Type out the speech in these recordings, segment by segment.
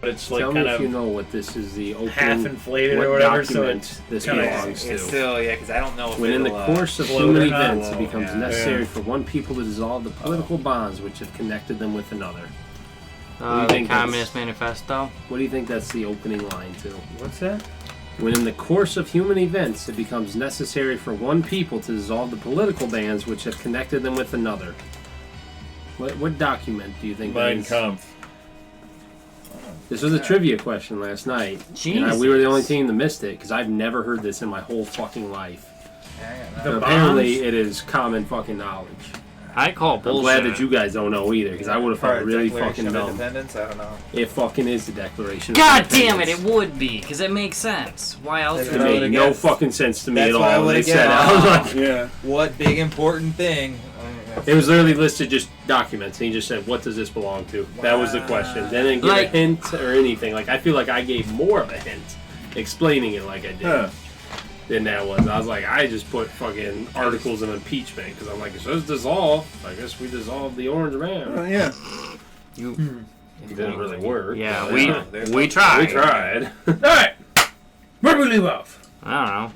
It's like Tell kind me if of you know what this is the opening, half inflated what or whatever. So document this kinda- belongs to. It's still, because I don't know if When in the course of float human or not. events, it becomes Yeah. necessary for one people to dissolve the political bonds which have connected them with another. What do you The think Communist Manifesto. What do you think that's the opening line to? What's that? When in the course of human events, it becomes necessary for one people to dissolve the political bands which have connected them with another. What document do you think that Mein is? Kampf. This was a trivia question last night. Jesus. And we were the only team that missed it, because I've never heard this in my whole fucking life. The And apparently, bonds? it is common fucking knowledge. I call I'm bullshit. glad that you guys don't know either, because I would have felt really fucking dumb. Independence? I don't know. It fucking is the Declaration of God damn it! Independence. It would be because it makes sense. Why else? It would made it? no fucking sense to me That's at what I all when they would've said it. I was guessed. like, Yeah. What big important thing? it was literally listed just documents, and he just said, "What does this belong to?" That was the question. They didn't give Like- a hint or anything. Like I feel like I gave more of a hint, explaining it like I did. Huh. Than that was. I was like, I just put fucking articles of impeachment because I'm like, it says dissolve. I guess we dissolved the Orange Man. Yeah. It didn't really work. Yeah, but, we we tried. tried. All right. Where do we leave off? I don't know.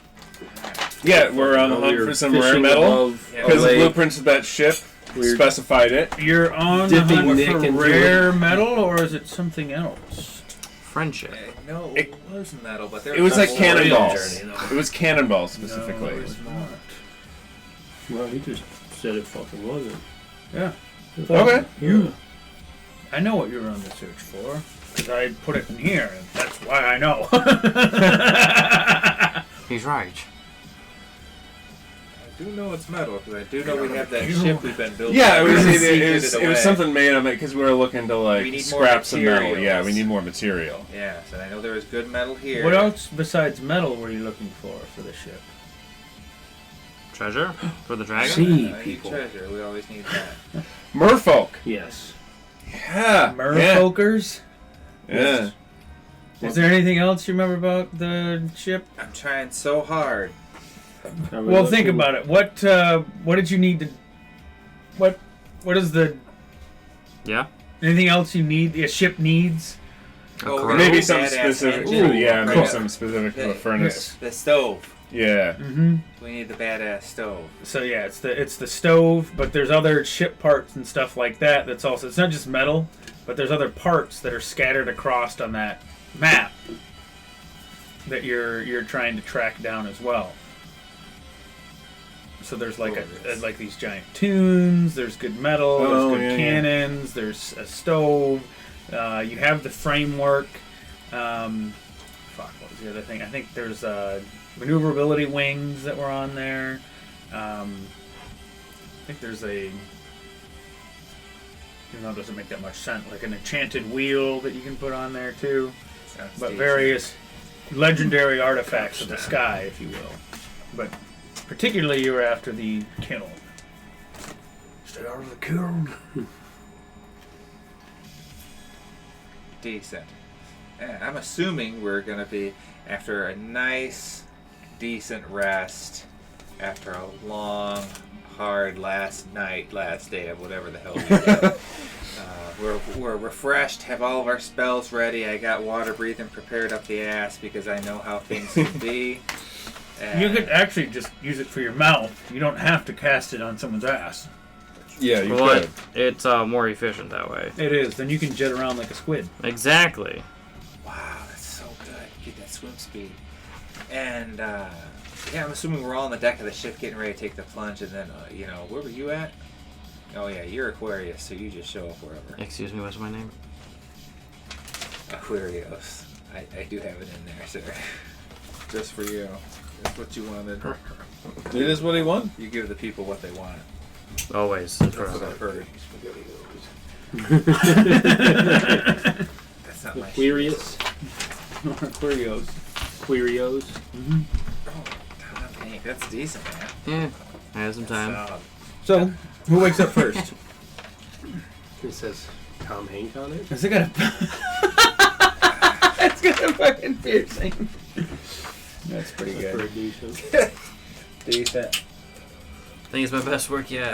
Yeah, we're on the hunt for some rare metal. Because the blueprints of that ship specified it. You're on the Dipping hunt Nick for into rare metal, or is it something else? Friendship. No, It- it was metal, but there It was like a cannonballs. journey, It was cannonballs specifically. No, it's not. Well, he just said it fucking wasn't. Yeah. Okay. You. I know what you're on the search for, because I put it in here, and that's why I know. He's right. I do know it's metal, because I do know we have that ship we've been building. Yeah, it was away. something made of it because we were looking to We like need more scrap some metal. materials. Yeah, we need more material. Yeah, so I know there was good metal here. What else besides metal were you looking for the ship? Treasure for the dragon. See, I need people. treasure. We always need that. Merfolk. Yes. Yeah. Merfolkers? Yeah. Is there anything else you remember about the ship? I'm trying so hard. Well, think about it. What did you need to? What is the? Yeah. Anything else you need? A ship needs? Oh, Right. Maybe badass some specific. engine. Yeah, maybe Right. some specific to the Yeah. furnace. The stove. Yeah. Mm-hmm. We need the badass stove. So yeah, it's the stove, but there's other ship parts and stuff like that. That's also, it's not just metal, but there's other parts that are scattered across on that map that you're trying to track down as well. So there's like like these giant tunes. There's good metal. Oh, there's good yeah, cannons. There's a stove. You have the framework. Fuck, what was the other thing? I think there's maneuverability wings that were on there. I think there's even though it doesn't make that much sense, like an enchanted wheel that you can put on there too. Sounds But decent. various legendary artifacts of the sky, if you will. But particularly you were after the kiln. Stay out of the kiln. Decent. And I'm assuming we're going to be after a nice, decent rest after a long, hard last day of whatever the hell we did. We're refreshed, have all of our spells ready. I got water breathing prepared up the ass because I know how things can be. And You could actually just use it for your mouth. You don't have to cast it on someone's ass. Yeah, you But could. it's more efficient that way. It is. Then you can jet around like a squid. Exactly. wow, that's so good. Get that swim speed. And yeah, I'm assuming we're all on the deck of the ship getting ready to take the plunge. And then, where were you at? Oh yeah, you're Aquarius, so you just show up wherever. Excuse me, what's my name? Aquarius. I do have it in there, sir. Just for you. That's what you wanted. It is what he won. You give the people what they want. Always. That's what I've heard. That's not my shit. Aquarius. Aquarios. Querios. Oh, Tom Hank, that's decent, man. Yeah. I have some time. Solid. So, who wakes up first? It says Tom Hank on it. Has it got a... It's got a fucking piercing. That's pretty good. Pretty decent. Decent. I think it's my best work yet.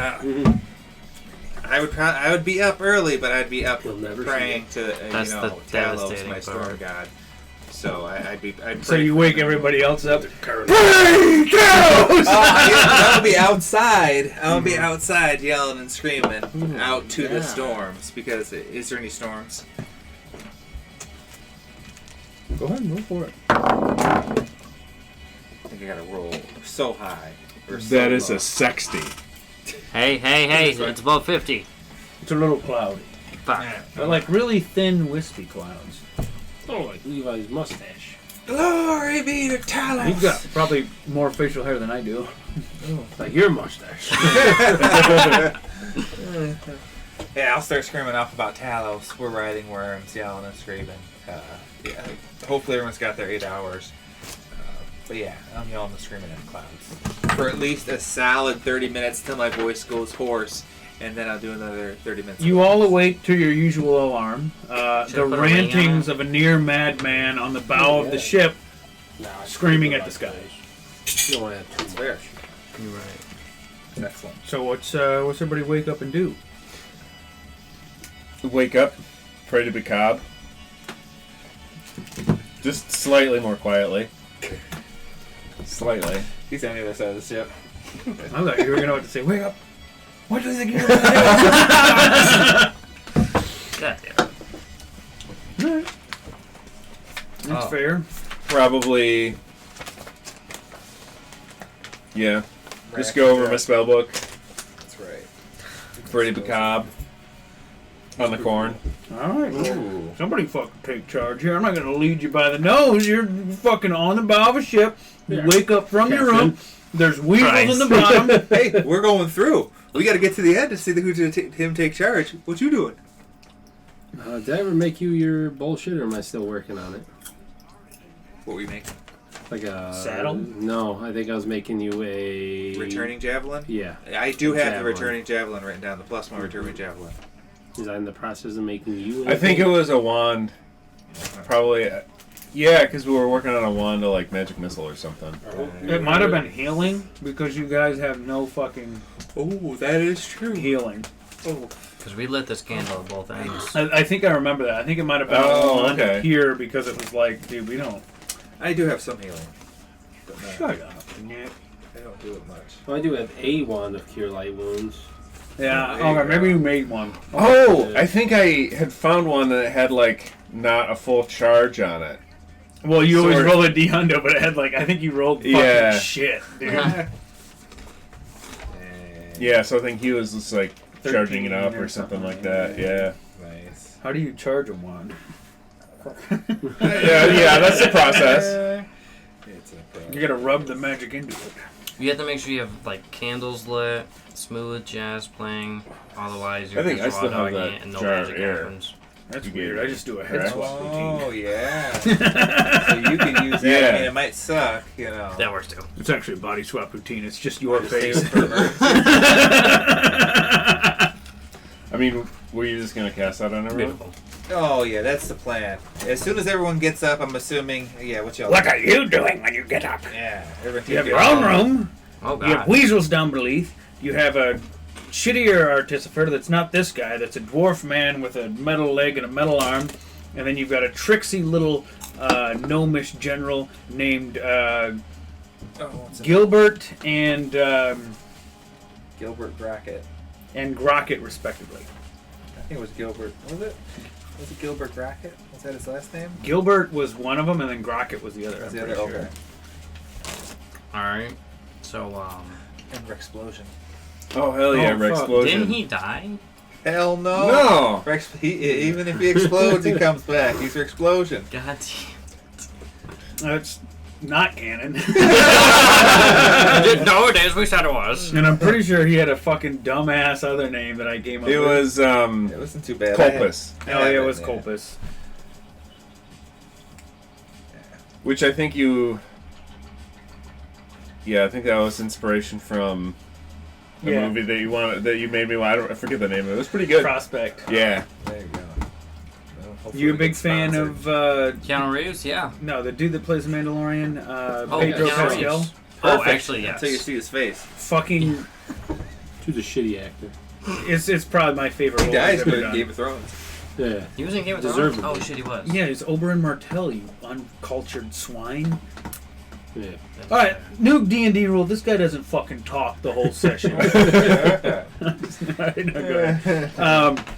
I I would be up early, but I'd be up You'll never praying to That's the Talos, devastating my storm part. god. So I'd So you wake everybody else up. Oh, I would be outside. I would be outside yelling and screaming out to the storms. Because is there any storms? Go ahead, go for it. I think I gotta roll so high. Or so That is low. a 60. Hey, it's above 50. It's a little cloudy. Fuck. But like really thin, wispy clouds. Oh, like Levi's mustache. Glory be to Talos. You've got probably more facial hair than I do. Like your mustache. Yeah, I'll start screaming off about Talos. We're riding worms, yelling and screaming. Yeah, hopefully everyone's got their 8 hours. But yeah, I'm yelling and screaming in the clouds. For at least a solid 30 minutes till my voice goes hoarse, and then I'll do another 30 minutes. You all awake to your usual alarm. The put a ring on rantings it? of a near madman on the bow of the ship, Nah, screaming at the sky. You don't want to have too Fair. You're right. Excellent. So what's everybody wake up and do? Wake up, pray to Bacab. Just slightly more quietly. Slightly. He's on the other side of the ship. I thought you were gonna have to say, "Wake up! What do you think you're gonna God damn. do?" That's fair. Probably. Yeah. Just go over my spell book. That's right. Pray to Bacab. On the corn. All right, well, somebody fucking take charge here. I'm not gonna lead you by the nose. You're fucking on the bow of a ship. You wake up from your room. There's weevils in the bottom. Hey, we're going through. We got to get to the end to see who to him take charge. What you doing? Did I ever make you your bullshit, or am I still working on it? What we make? Like a Saddle? No, I think I was making you a Returning javelin? Yeah, I do have the Javelin. returning javelin written down. The plus one returning javelin. is I in the process of making you? I think it was a wand. Probably. Yeah, because we were working on a wand to like magic missile or something. It might have been healing because you guys have no fucking Oh, that is true. healing. Oh, Because we lit this candle at both ends. I think I remember that. I think it might have been Oh, on okay. here because it was like, dude, we don't. I do have some healing. But not, Shut up, Nick. I don't do it much. Well, I do have a wand of cure light wounds. Yeah, There you okay, maybe go. you made one. Oh, I think I had found one that had like not a full charge on it. Well, you always Sword. roll a D-hundo, but it had like, I think you rolled fucking Yeah. shit, dude. Yeah, so I think he was just like charging it 13 up or or something something like that. Yeah. Nice. How do you charge a wand? Yeah, that's the process. It's a You gotta rub the magic into it. You have to make sure you have like candles lit, smooth jazz playing. Otherwise, you're I think I just still raw have dogging that it and no jar of magic air. happens. That's You weird. gave I it. just do a head Right. swap Oh, routine. yeah. So you can use that. Yeah. I mean, it might suck, you know. That works too. It's actually a body swap routine. It's just your Save face. it for emergency. I mean, were you just gonna cast that on everyone? Beautiful. Oh, yeah, that's the plan. As soon as everyone gets up, I'm assuming, yeah, what y'all What are you doing when you get up? Yeah, everyone You have take your it own off. room. Oh You have god. weasels down beneath. You have a shittier artificer that's not this guy. That's a dwarf man with a metal leg and a metal arm. And then you've got a tricksy little gnomish general named Oh, what's it? Gilbert and Gilbert Brackett. Grocket, respectively. I think it was Gilbert. Was it? Was it Gilbert Brackett? Was that his last name? Gilbert was one of them, and then Grocket was the other. Was I'm the pretty other? sure. Okay. Alright. So, And Explosion. Oh hell yeah, Oh, Rex fuck. Explosion. didn't he die? Hell no. No. Rex, even if he explodes, he comes back. He's your explosion. God That's not canon. damn. No, it is. We said it was. And I'm pretty sure he had a fucking dumbass other name that I came up It with. was It wasn't too bad. Colpus, Oh yeah, it was Colpus. which I think you. Yeah, I think that was inspiration from the Yeah. movie that you made me. I forget the name of it. It was pretty good. Prospect. Yeah. There you go. Well, hopefully You a we big get fan sponsored. of Keanu Reeves, yeah. no, the dude that plays the Mandalorian, Oh, Pedro Keanu Pascal? Reeves. Oh, Perfect. actually, yes. Until you see his face. Fucking Who's a shitty actor? it's probably my favorite. He role dies I've good ever in done. Game of Thrones. Yeah. He was in Game of Thrones? Deservedly. Oh, shit, he was. Yeah, he's Oberyn Martell, you uncultured swine. Yeah. All right, new D&D rule. This guy doesn't fucking talk the whole session. All right, no, go ahead.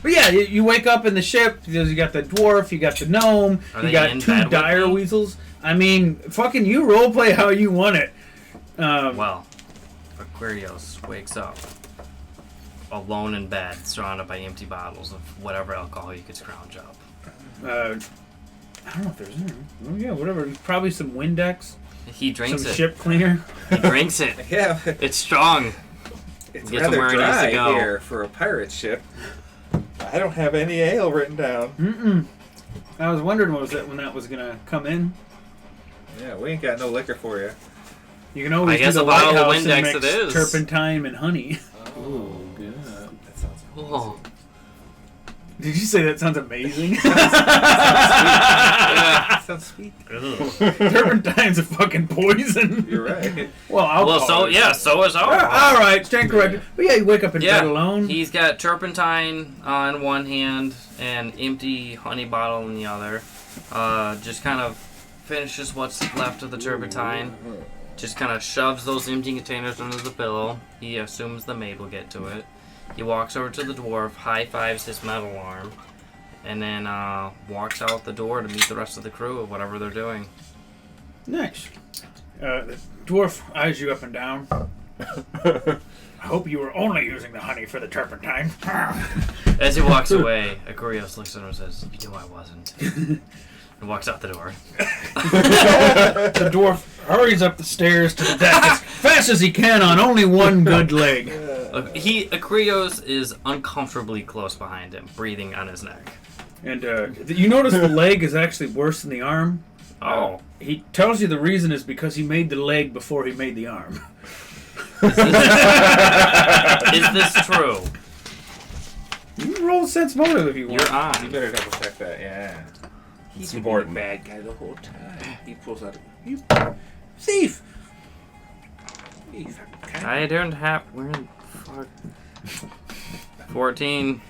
But yeah, you wake up in the ship. You got the dwarf, you got the gnome, Are you they got in 2 bed with dire me? weasels. I mean, fucking you roleplay how you want it. Well, Aquarius wakes up alone in bed, surrounded by empty bottles of whatever alcohol you could scrounge up. I don't know if there's any. Oh yeah, whatever. Probably some Windex, He drinks some it. ship cleaner. He drinks it. Yeah, It's strong. it's Get to rather where it needs dry to go. here for a pirate ship. I don't have any ale written down. Mm-mm. I was wondering when that was gonna come in. Yeah, we ain't got no liquor for you. You can always I guess do the a bottle of lighthouse and Windex mix it is. turpentine and honey. Oh, good. That sounds Oh. Did you say that sounds amazing? that sounds sweet. Turpentine's a fucking poison. You're right. Well, alcohol. Well, so yeah, so is alcohol. All right, stand corrected. But yeah, you wake up in Yeah, bed alone. he's got turpentine on one hand and empty honey bottle in the other. Just kind of finishes what's left of the turpentine. Just kind of shoves those empty containers under the pillow. He assumes the maid will get to it. He walks over to the dwarf, high-fives his metal arm, and then walks out the door to meet the rest of the crew of whatever they're doing. Nice. The dwarf eyes you up and down. I hope you were only using the honey for the turpentine. As he walks away, Aquarius looks at him and says, "You know I wasn't." And walks out the door. The dwarf hurries up the stairs to the deck as fast as he can on only one good leg. Aquarius is uncomfortably close behind him, breathing on his neck. And you notice the leg is actually worse than the arm. Oh. He tells you the reason is because he made the leg before he made the arm. Is this true? You can roll sense motive if you want. You're You on. better double check that, yeah. It's He's important. a bad guy the whole time. He pulls out you thief! You fucking cunt. I don't have. Where the fuck? 14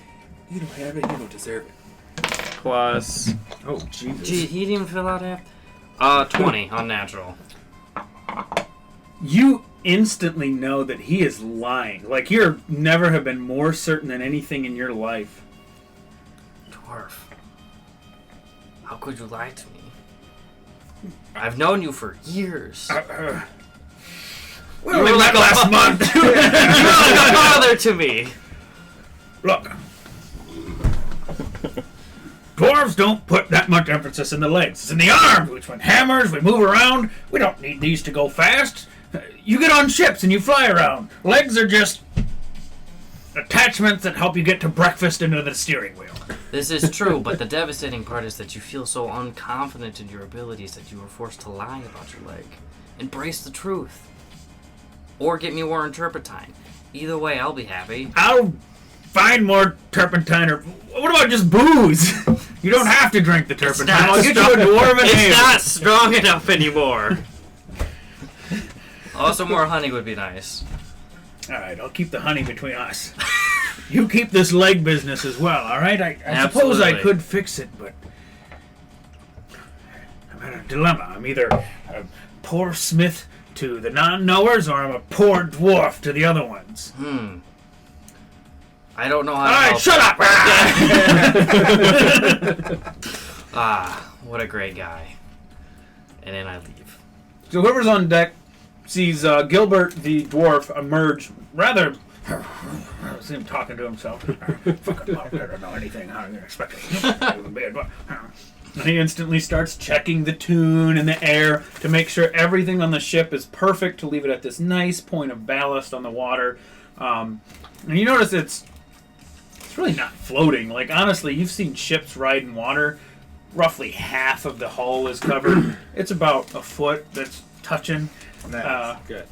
You don't have it, you don't deserve it. plus. Oh, Jesus. Gee, he didn't even fill out half. 20, unnatural. You instantly know that he is lying. Like, you never have been more certain than anything in your life. Dwarf. How could you lie to me? I've known you for years. We only met last month. You're like a father to me. Look. Dwarves don't put that much emphasis in the legs. It's in the arms. We swing hammers, we move around. We don't need these to go fast. You get on ships and you fly around. Legs are just attachments that help you get to breakfast into the steering wheel. This is true, but the devastating part is that you feel so unconfident in your abilities that you were forced to lie about your leg. Embrace the truth. Or get me more turpentine. Either way, I'll be happy. I'll find more turpentine, or what about just booze? You don't have to drink the turpentine. not I'll get you a strong- dwarven It's ale. not strong enough anymore. Also, more honey would be nice. All right, I'll keep the honey between us. You keep this leg business as well, all right? I suppose I Absolutely. could fix it, but I'm in a dilemma. I'm either a poor smith to the non-knowers, or I'm a poor dwarf to the other ones. I don't know how All to right, help. shut up! Ah, what a great guy. And then I leave. So whoever's on deck sees Gilbert the dwarf emerge rather... I see him talking to himself. Fucking I don't know anything. How are you going to expect it? And he instantly starts checking the tune and the air to make sure everything on the ship is perfect, to leave it at this nice point of ballast on the water. And you notice it's really not floating. Like, honestly, you've seen ships ride in water. Roughly half of the hull is covered. It's about a foot that's touching. Nice. Good.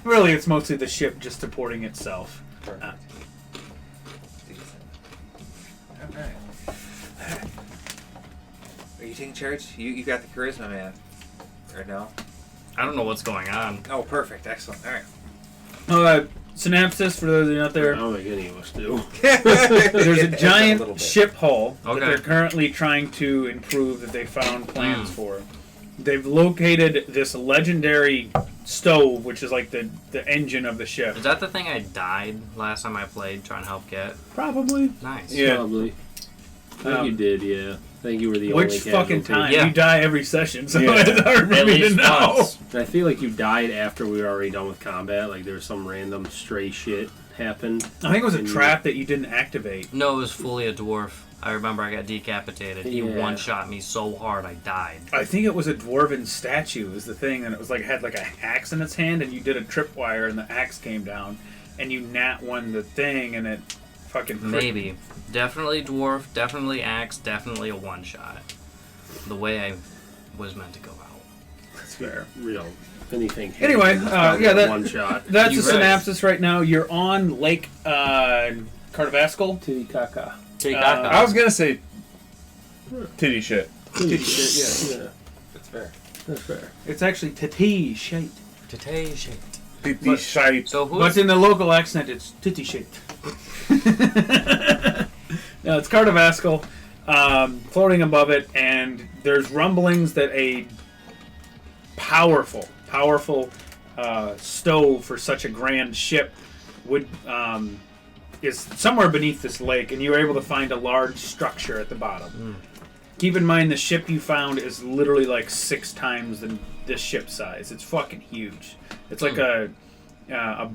Really, it's mostly the ship just supporting itself. Perfect. Decent. Alright. Are you taking charge? You got the charisma, man. Or no? I don't know what's going on. Oh, perfect. Excellent. Alright. synopsis for those of you out I there. don't think any of us do. There's a little giant bit. ship hull that Okay. they're currently trying to improve that they found plans for. They've located this legendary stove, which is like the engine of the ship. Is that the thing I died last time I played trying to help get? Probably. Nice. Yeah. Probably. I think you did, yeah. I think you were the Which only fucking casualty. time? Yeah. You die every session, so Yeah. it's hard for At me to least know. once. I feel like you died after we were already done with combat. Like there was some random stray shit happened. I think it was a And you- trap that you didn't activate. No, it was fully a dwarf. I remember I got decapitated. He Yeah. one-shot me so hard I died. I think it was a dwarven statue is the thing, and it was like it had like an axe in its hand, and you did a tripwire, and the axe came down, and you nat won the thing, and it fucking Maybe. Definitely dwarf, definitely axe, definitely a one-shot. The way I was meant to go out. That's fair. Real anything. Anyway, yeah, that- one shot. That's You the right. synopsis right now. You're on Lake Cartavascal. Titicaca. I was gonna say titty shit. Titty shit, yeah. That's fair. That's fair. It's actually Titty shaped, Titty shit. Titty shite. So but who's in the local accent, it's Titty shaped. No, it's Cartavascal, floating above it, and there's rumblings that a powerful stove for such a grand ship would is somewhere beneath this lake, and you were able to find a large structure at the bottom. Keep in mind the ship you found is literally like 6 times this ship size. It's fucking huge. It's like a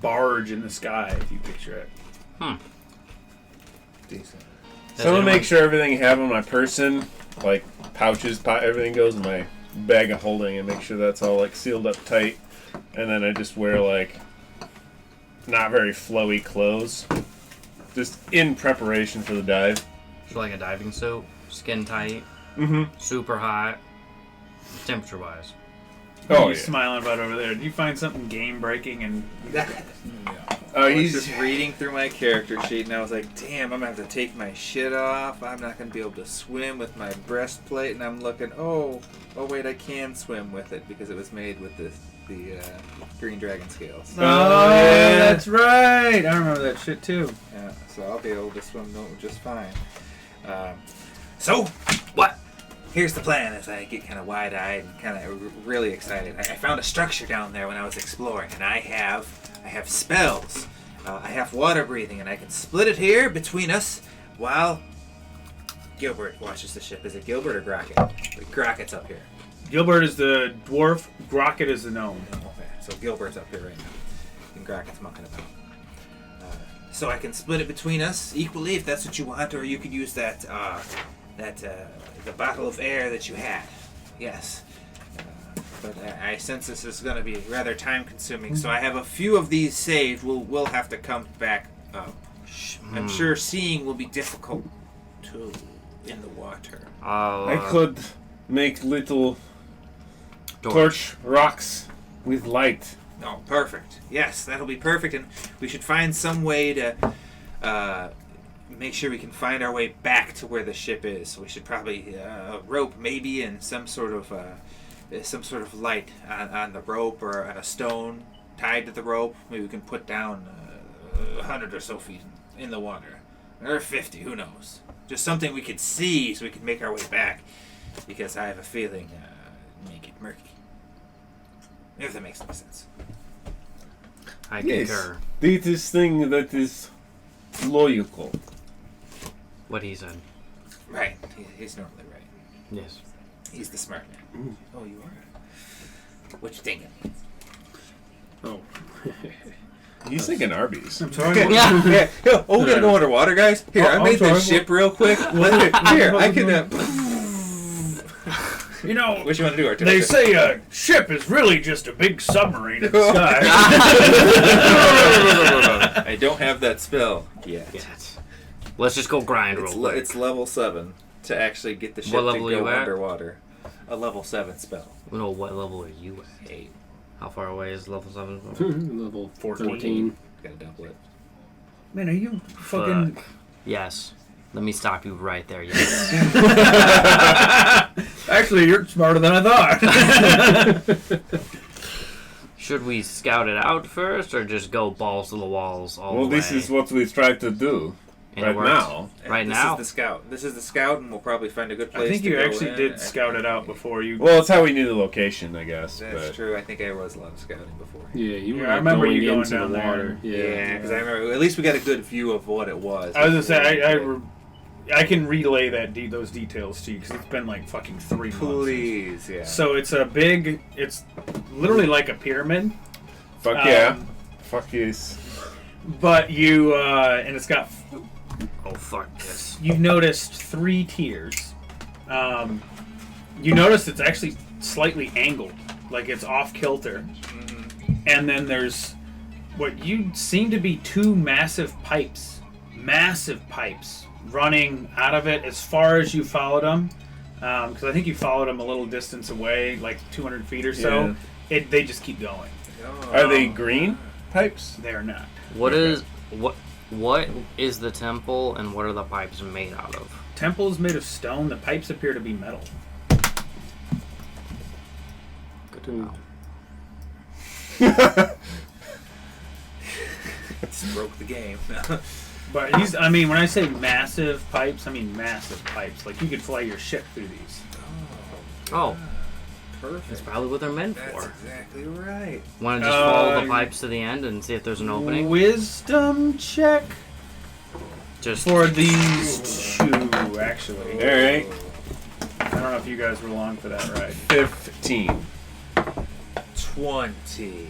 barge in the sky if you picture it. Decent. So I'm gonna make sure everything I have on my person, like pouches, everything goes in my bag of holding, and make sure that's all like sealed up tight. And then I just wear like not very flowy clothes, just in preparation for the dive. So like a diving suit, skin tight, super hot, temperature wise. What are Oh you yeah. smiling about over there? Did you find something game breaking and I was He's just reading through my character sheet, and I was like, damn, I'm going to have to take my shit off. I'm not going to be able to swim with my breastplate. And I'm looking, oh wait, I can swim with it because it was made with the green dragon scales. Oh, yeah. that's right. I remember that shit too. Yeah, so I'll be able to swim just fine. So, what? Here's the plan as I get kind of wide-eyed and kind of really excited. I found a structure down there when I was exploring, and I have spells. I have water breathing, and I can split it here between us while Gilbert watches the ship. Is it Gilbert or Grocket? Grocket's up here. Gilbert is the dwarf. Grocket is the gnome. Okay, so Gilbert's up here right now, and Grocket's mucking about. So I can split it between us equally if that's what you want, or you could use that the bottle of air that you had. Yes. But I sense this is going to be rather time-consuming, so I have a few of these saved. We'll have to come back up. I'm sure seeing will be difficult too in the water. I could make little torch rocks with light. Oh, perfect. Yes, that'll be perfect, and we should find some way to make sure we can find our way back to where the ship is. So we should probably a rope, maybe, and some sort of light on the rope or on a stone tied to the rope. Maybe we can put down 100 or so feet in the water, or 50. Who knows? Just something we could see, so we can make our way back. Because I have a feeling make it murky. If that makes any sense. I Yes. concur. This is thing that is logical. What he said. Right. He's normally right. Yes. He's the smart man. Oh, you are? What you thinking? Oh. He's thinking Arby's. I'm sorry. Yeah. Yeah. Oh, we gotta go underwater, guys. Here, I I'm made sorry, this ship real quick. Here, I can. You know, What you want to do, Arteta? they say a ship is really just a big submarine in the sky. I don't have that spell yet. Yes. Let's just go grind real quick. It's level 7 to actually get the ship What to level are you go at? underwater. A level 7 spell. No, what level are you at? 8. How far away is level 7 from? Level 14. 14. Gotta double it. Man, are you fucking... Fuck. Yes. Let me stop you right there. Yes. Actually, you're smarter than I thought. Should we scout it out first, or just go balls to the walls all the way? Well, this is what we try to do And right it worked? now. Right this now? is the scout. This is the scout, and we'll probably find a good place I think to you go actually in. did scout it out before you. Well, it's how we knew the location, I guess. That's But true. I think I was a lot of scouting before. Yeah, you were Yeah, I remember going you going into down the there. water. Yeah, because I remember at least we got a good view of what it was. I was gonna say I can relay those details to you because it's been like fucking 3 months. Please, yeah. So it's it's literally like a pyramid. fuck yeah. Fuck yes. But you, and it's got, Oh, fuck this. you've noticed 3 tiers. You notice it's actually slightly angled, like it's off kilter. And then there's what you seem to be 2 massive pipes running out of it as far as you followed them. Because I think you followed them a little distance away, like 200 feet or so. They just keep going. Are they green pipes? They are not. What is the temple, and what are the pipes made out of? Temple is made of stone. The pipes appear to be metal. Good to know. Just broke the game. But when I say massive pipes, I mean massive pipes. Like you could fly your ship through these. Oh, Perfect. that's probably what they're meant That's for. exactly right. Want to just follow the pipes to the end and see if there's an opening? Wisdom check Just for these 2, actually. Alright. I don't know if you guys were along for that ride. 15. 20.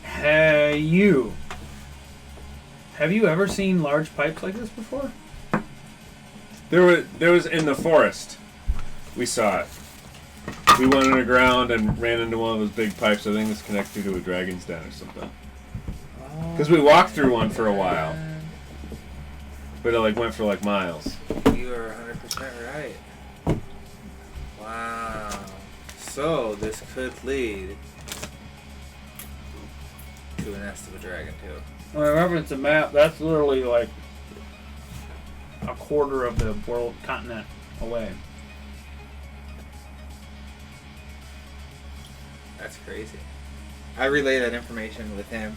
Hey, you. Have you ever seen large pipes like this before? There was in the forest. We saw it. We went underground and ran into one of those big pipes. I think it's connected to a dragon's den or something. Because we walked through one for a while. But it went for miles. You are 100% right. Wow. So this could lead to a nest of a dragon too. Well, remember, it's a map. That's literally like a quarter of the world continent away. That's crazy. I relay that information with him,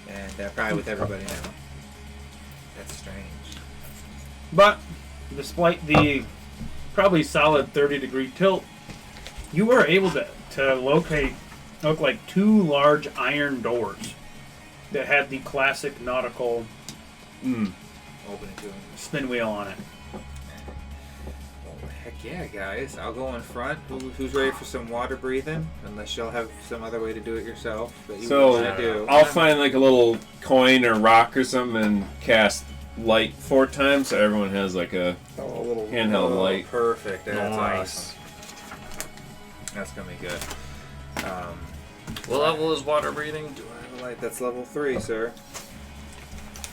and probably with everybody now. That's strange. But despite the probably solid 30-degree tilt, you were able to look like 2 large iron doors that had the classic nautical Opening to him. spin wheel on it. Well, heck yeah, guys. I'll go in front. Who's ready for some water breathing? Unless y'all have some other way to do it yourself that you So want to do. I'll find a little coin or rock or something and cast light 4 times so everyone has a little handheld light. Perfect. That's Nice. awesome. That's gonna be good. what level is water breathing? Do I have a light? That's level 3, sir.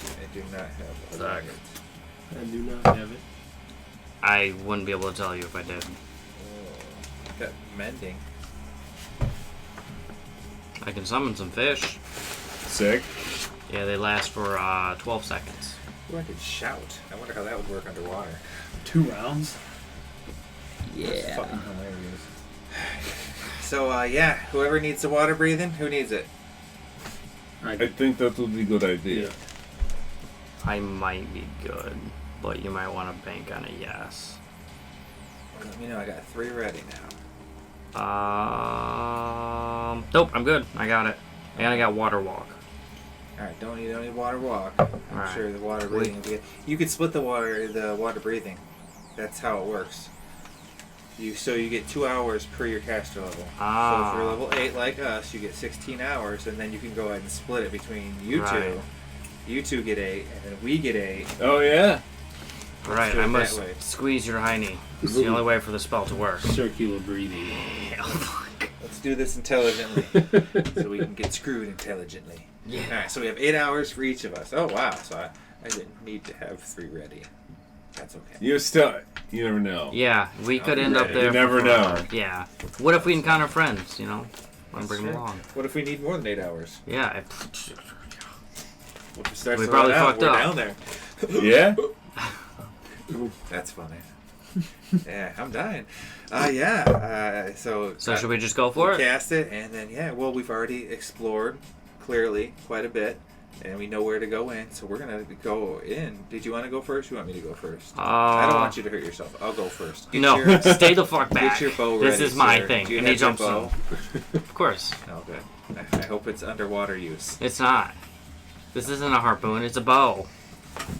I do not have a Zach. light. I do not have it. I wouldn't be able to tell you if I did. Oh, got mending. I can summon some fish. Sick. Yeah, they last for 12 seconds. Ooh, I could shout. I wonder how that would work underwater. 2 rounds. Yeah. Fucking hilarious. So, yeah, whoever needs the water breathing, who needs it? I think that would be a good idea. I might be good, but you might want to bank on a yes. Let me know. I got 3 ready now. Nope, I'm good. I got it. And I got water walk. Alright, don't need water walk. I'm Alright. sure the water breathing will be good. You could split the water breathing. That's how it works. So you get 2 hours per your caster level. Ah. So if you're level 8 like us, you get 16 hours, and then you can go ahead and split it between you Right. two. You 2 get 8, and then we get 8. Oh, yeah. Alright, do it I that must way. squeeze your hiney. It's the only way for the spell to work. Circular breathing. Let's do this intelligently, so we can get screwed intelligently. Yeah. Alright, so we have 8 hours for each of us. Oh, wow. So I didn't need to have 3 ready. That's okay. You never know. Yeah, we could end up ready. there. You never for know. forever. Yeah. What if we encounter friends, you know? Want to bring them Sure. along. What if we need more than 8 hours? Yeah. What if it starts We to probably run out? fucked We're up. down there. Yeah? That's funny. Yeah, I'm dying. Yeah. So should we just go for it? Cast it, and then well, we've already explored clearly quite a bit, and we know where to go in. So we're gonna go in. Did you want to go first? You want me to go first? I don't want you to hurt yourself. I'll go first. Stay the fuck back. Get your bow ready. This is my sir. thing, Do you and have he jumps your in. bow? Of course. Oh, good. I hope it's underwater use. It's not. This isn't a harpoon. It's a bow.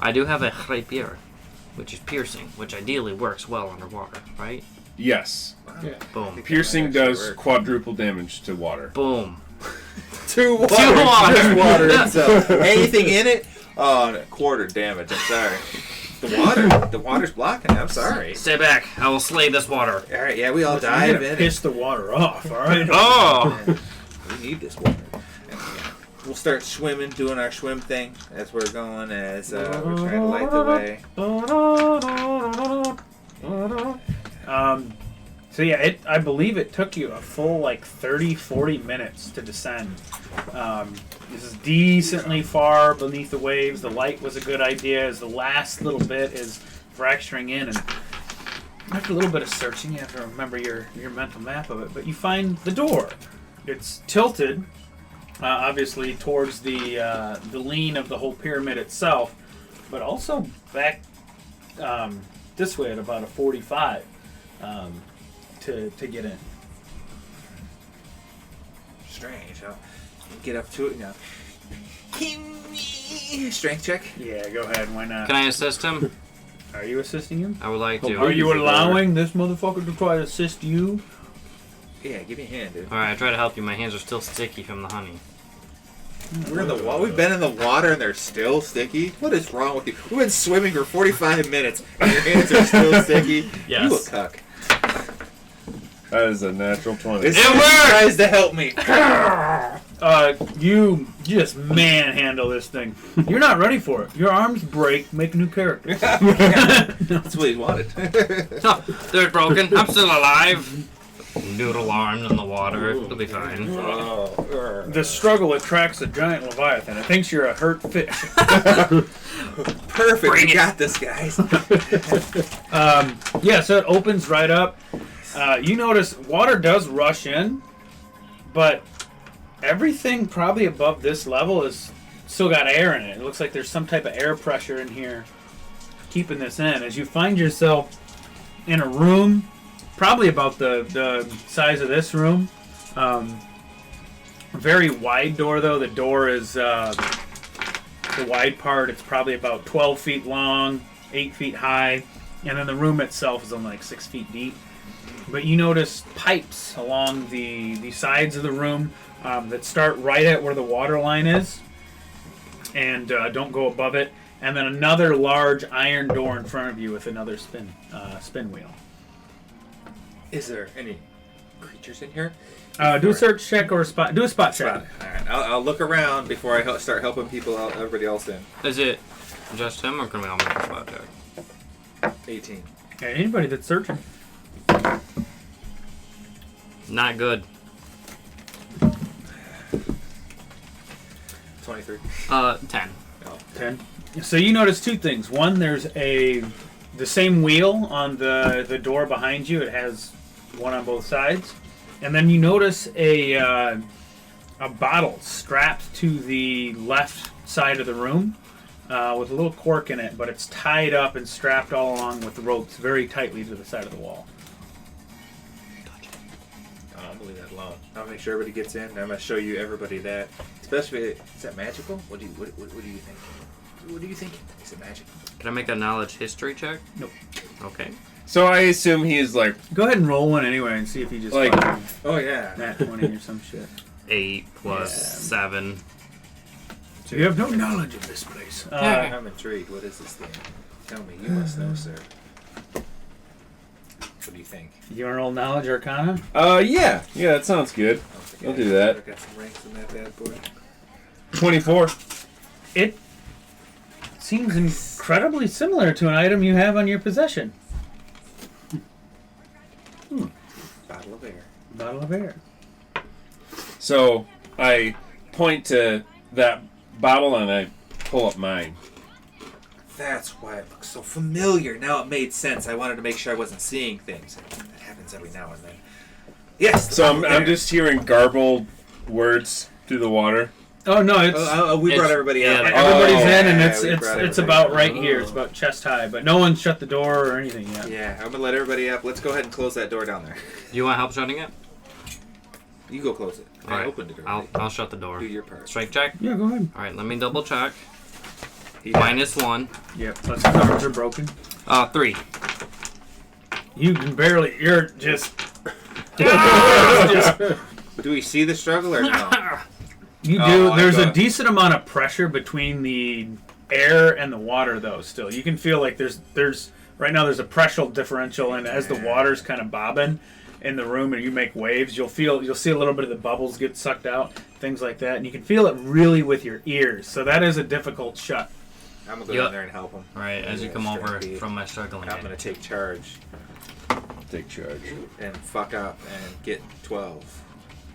I do have a rapier, which is piercing, which ideally works well underwater, right? Yes. Wow. Yeah. Boom. Piercing Actually does work. quadruple damage to water. Boom. To water. water. Water Yeah. itself. Anything in it? Oh, quarter damage. I'm sorry. The water's blocking it. I'm sorry. Stay back. I will slay this water. All right, yeah, we all You're dive gonna in. piss the water off, all right? Oh! We need this water. And, we'll start swimming, doing our swim thing as we're going, as we're trying to light the way. So yeah, I believe it took you a full like 30, 40 minutes to descend. This is decently far beneath the waves. The light was a good idea. As the last little bit is fracturing in, and after a little bit of searching, you have to remember your mental map of it. But you find the door. It's tilted, obviously towards the lean of the whole pyramid itself, but also back this way at about a 45 to get in. Strange. I'll get up to it now. Strength check. Yeah, go ahead. Why not? Can I assist him? Are you assisting him? I would like to. Are you allowing this motherfucker to try to assist you? Yeah, give me a hand, dude. Alright, I try to help you. My hands are still sticky from the honey. We're in the water. We've been in the water and they're still sticky. What is wrong with you? We've been swimming for 45 minutes and your hands are still sticky. Yes. You a cuck. That is a natural 20. This It guy worked! tries to help me. You just manhandle this thing. You're not ready for it. Your arms break. Make a new character. That's what he wanted. Oh, they're broken. I'm still alive. Noodle arms in the water. It'll be fine. The struggle attracts a giant leviathan. It thinks you're a hurt fish. Perfect. Bring We it. got this, guys. Yeah, so it opens right up. You notice water does rush in, but everything probably above this level is still got air in it. It looks like there's some type of air pressure in here keeping this in. As you find yourself in a room, probably about the size of this room. Very wide door, though. The door is the wide part. It's probably about 12 feet long, 8 feet high, and then the room itself is only like 6 feet deep. But you notice pipes along the sides of the room that start right at where the water line is and don't go above it. And then another large iron door in front of you with another spin wheel. Is there any creatures in here? Do a search check or a spot. Do a spot check. All right. I'll look around before I start helping people out, everybody else in. Is it just him, or can we all make a spot check? 18. Okay, anybody that's searching. Not good. 23. 10. 10. So you notice two things. One, there's the same wheel on the door behind you. It has one on both sides. And then you notice a bottle strapped to the left side of the room with a little cork in it, but it's tied up and strapped all along with the ropes very tightly to the side of the wall. I'll leave that alone. I'll make sure everybody gets in. I'm gonna show you everybody that. Especially, is that magical? What do you think? What do you think? Is it magical? Can I make a knowledge history check? Nope. Okay. So I assume he is like, Go ahead and roll one anyway and see if you just Like- fucking Oh yeah. nat 20 or some shit. 8 plus 7. So you have no knowledge of this place. I'm intrigued. What is this thing? Tell me. You must know, sir. What do you think? You want to roll knowledge arcana? yeah, that sounds good. I'll do that. I got some ranks in that bad boy. 24. It seems incredibly similar to an item you have on your possession. Bottle of air. Bottle of air. So I point to that bottle and I pull up mine. That's why it looks so familiar. Now it made sense. I wanted to make sure I wasn't seeing things. That happens every now and then. Yes. So I'm just hearing garbled words through the water. Oh no, it's we brought everybody out. everybody's in, and yeah, it's we it's brought it's everybody about out. right here. It's about chest high, but no one's shut the door or anything yet. Yeah, I'm gonna let everybody up. Let's go ahead and close that door down there. You want help shutting it? You go close it. I Alright, opened it I'll already. shut the door. Do your part. Strike check. Yeah, go ahead. All right, let me double check. Yeah. -1. Yep, plus the doors are broken. 3. You can barely. You're just. Do we see the struggle or no? You Oh, do. I There's a got- decent amount of pressure between the air and the water, though. Still, you can feel like there's right now there's a pressure differential, and as the water's kind of bobbing in the room and you make waves, you'll see a little bit of the bubbles get sucked out, things like that, and you can feel it really with your ears. So that is a difficult shut. I'm gonna go Yep. down there and help him. All right, as you Yeah, come over strike from my struggling. I'm gonna take charge Take charge. and fuck up and get 12.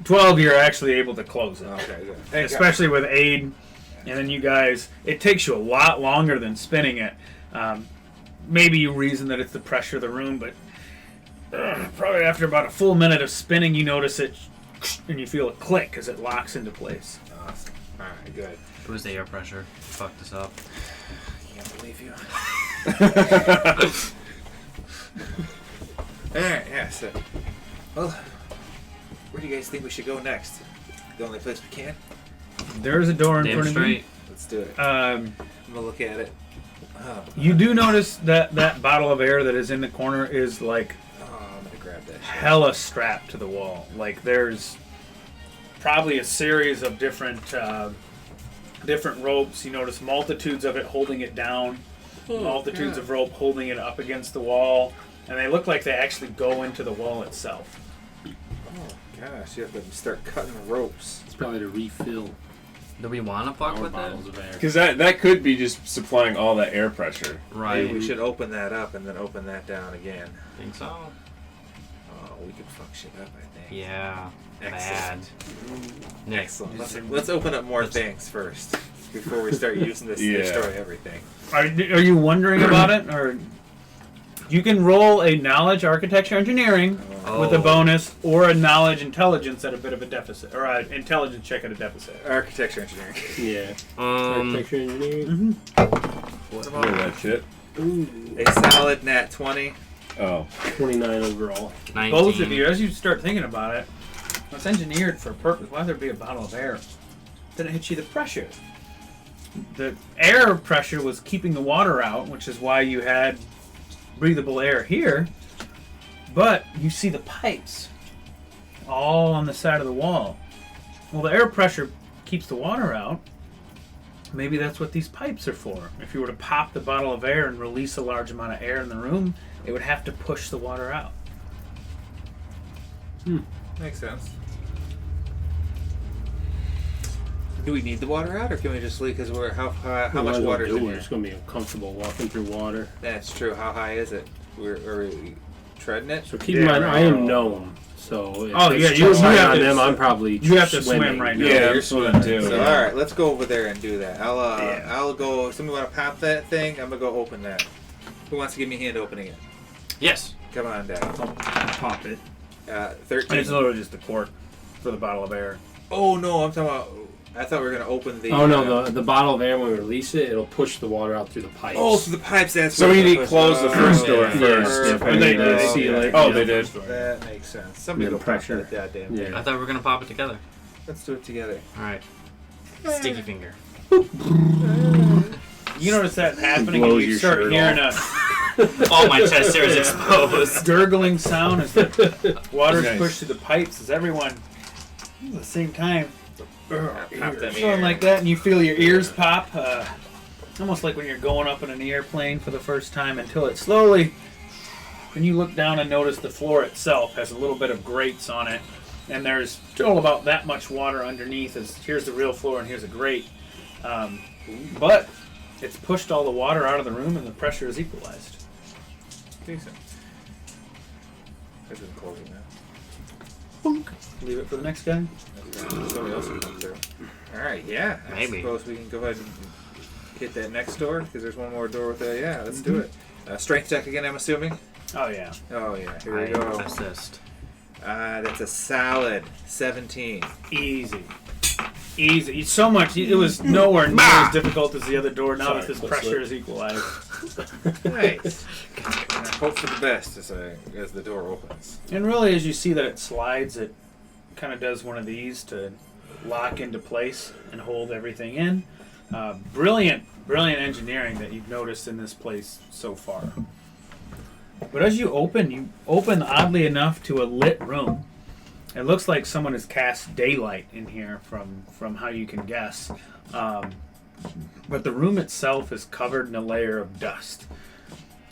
12, you're actually able to close it, Okay, good. Hey, especially with aid. And then you guys, it takes you a lot longer than spinning it. Maybe you reason that it's the pressure of the room, but probably after about a full minute of spinning, you notice it, and you feel it click as it locks into place. Awesome. All right, good. It was the air pressure. Fucked us up. Can't believe you. All right, yeah. So, well, where do you guys think we should go next? The only place we can. There's a door in Damn front straight. Let's do it. of you. I'm gonna look at it. Oh, You do notice that bottle of air that is in the corner is like I'm gonna grab that. shit. hella strapped to the wall. Like there's probably a series of different ropes. You notice multitudes of it holding it down, multitudes of rope holding it up against the wall, and they look like they actually go into the wall itself. Oh gosh, you have to start cutting the ropes. It's probably to refill Do we want to fuck our with bottles it? of air. Because that could be just supplying all that air pressure. Right. Maybe we should open that up and then open that down again. Think so? Oh, we could fuck shit up, I think. Yeah. Bad. Excellent. Nick, Excellent. Let's open up more things first before we start using this to Yeah. destroy everything. Are you wondering about it, or you can roll a knowledge, architecture, engineering with a Oh. bonus, or a knowledge, intelligence at a bit of a deficit, or an intelligence check at a deficit. Architecture engineering. Yeah. Um, Architecture engineering. what Look about at that shit. A solid nat 20. Oh. 29 overall. 19? Both of you, as you start thinking about it, it's engineered for a purpose. Why would there be a bottle of air? Then it hits you the pressure. The air pressure was keeping the water out, which is why you had breathable air here. But you see the pipes all on the side of the wall. Well, the air pressure keeps the water out. Maybe that's what these pipes are for. If you were to pop the bottle of air and release a large amount of air in the room, it would have to push the water out. Makes sense. Do we need the water out, or can we just leave? Because we're how much water is in We're here? just gonna be uncomfortable walking through water. That's true. How high is it? Are we treading it? So keep in mind, I am gnome. So if Oh, it's yeah, too you high have on to- them, I'm probably you have to swim swimming. right now. Yeah, you're swimming too. So all right, let's go over there and do that. Yeah. I'll go. Somebody want to pop that thing? I'm gonna go open that. Who wants to give me a hand opening it? Yes. Come on down. Pop it. 13. It's literally just the cork for the bottle of air. Oh no, I'm talking about. I thought we were gonna open the. Oh no, the bottle of air when we release it, it'll push the water out through the pipes. Oh, so the pipes. That's So what we the need to push- close the first door yeah. first. Yeah, And they they did. seal it. Oh, Yeah. they did. That makes sense. Somebody Yeah, go the pop pressure. that goddamn thing. Yeah. I thought we were going to pop it together. Let's do it together. All right. Sticky finger. You notice that happening, blows and you your start shirt hearing All my chest hair is exposed. a gurgling sound as the water's Nice. pushed through the pipes. As everyone, at the same time, Pop them going ear. like that, and you feel your ears pop. Almost like when you're going up in an airplane for the first time, until it slowly. When you look down and notice the floor itself has a little bit of grates on it, and there's still about that much water underneath. As here's the real floor, and here's a grate. But it's pushed all the water out of the room, and the pressure is equalized. Decent. This is closing now. Boink. Leave it for the next guy. Somebody else can come through. All right, yeah. I Maybe. suppose we can go ahead and hit that next door? Because there's one more door with a... Yeah, let's do it. Strength check again, I'm assuming? Oh yeah. Oh, yeah. Here I we go. assist. That's a solid 17. Easy. Easy. So much. It was nowhere near as difficult as the other door. Now Sorry, that this close pressure lip. is equalized. Nice. And I hope for the best as the door opens. And really, as you see that it slides, it kind of does one of these to lock into place and hold everything in. Brilliant engineering that you've noticed in this place so far. But as you open oddly enough to a lit room. It looks like someone has cast daylight in here from how you can guess. But the room itself is covered in a layer of dust.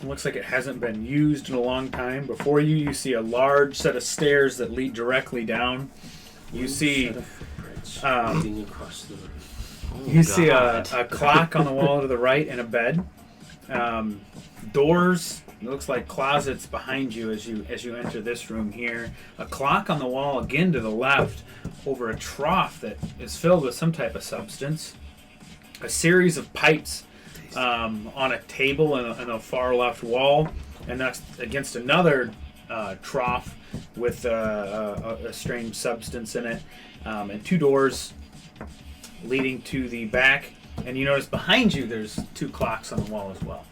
It looks like it hasn't been used in a long time. Before you see a large set of stairs that lead directly down. You see leading across the room. you see a clock on the wall to the right and a bed. Doors. It looks like closets behind you as you enter this room here. A clock on the wall again to the left over a trough that is filled with some type of substance. A series of pipes on a table in a far left wall, and that's against another trough with a strange substance in it, and two doors leading to the back. And you notice behind you there's two clocks on the wall as well.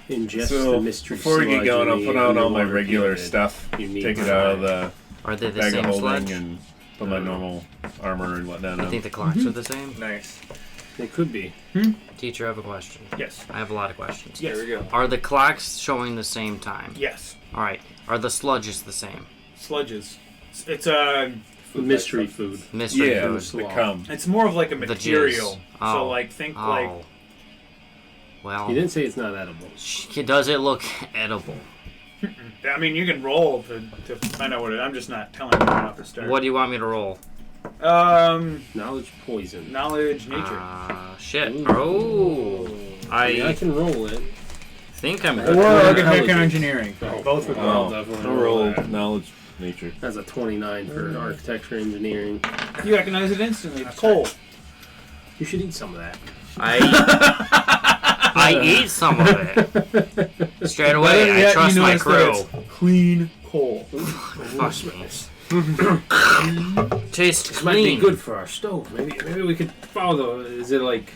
Ingest So the mystery before we get sludge going, and I'll put the out all my underwater regular pyramid. stuff, You need take it to out of the Are they the bag of same holding sludge? and put my normal armor and whatnot I on. think the clocks are the same. Nice. It could be. Teacher, I have a question. Yes. I have a lot of questions. Yes. There we go. Are the clocks showing the same time? Yes. All right. Are the sludges the same? Sludges. It's a Mystery food. Mystery Yeah, food. the cum. It's more of like a The material. jizz. Oh. So like think like Oh. Well, You didn't say it's not edible. does it look edible? I mean you can roll to find out what it. I'm just not telling you right off the start. What do you want me to roll? Knowledge poison. Knowledge nature. Shit. Ooh. Oh. I can roll it. think I'm or good. architecture intelligence. engineering. Both would I'll roll. definitely I'll roll roll that. knowledge nature. That's a 29 for architecture engineering. You recognize it instantly. It's coal. You should eat some of that. I eat some of it. Straight away, Better I yet, trust you my notice that crew. it's clean coal. Fuck me. Tastes This might be clean. good for our stove. Maybe we could follow the. Is it like?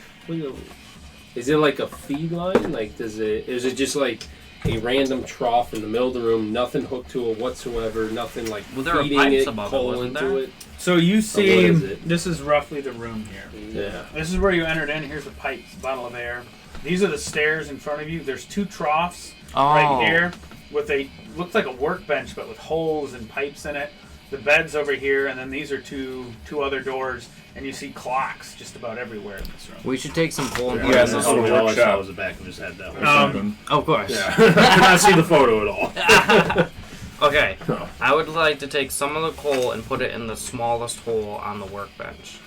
Is it like a feed line? Like, is it just like a random trough in the middle of the room, nothing hooked to it whatsoever, nothing like Well, there are feeding pipes it, above it, coal wasn't into there? it? So you see, is it? this is roughly the room here. Yeah. This is where you entered in. Here's the pipes, bottle of air. These are the stairs in front of you. There's two troughs right here with looks like a workbench, but with holes and pipes in it. The bed's over here, and then these are two other doors, and you see clocks just about everywhere in this room. We should take some coal and Yeah, put it in this the is Oh, a the knowledge workshop. was the back of his head that way. Something. Of course. Yeah. I did not see the photo at all. Okay. Oh. I would like to take some of the coal and put it in the smallest hole on the workbench.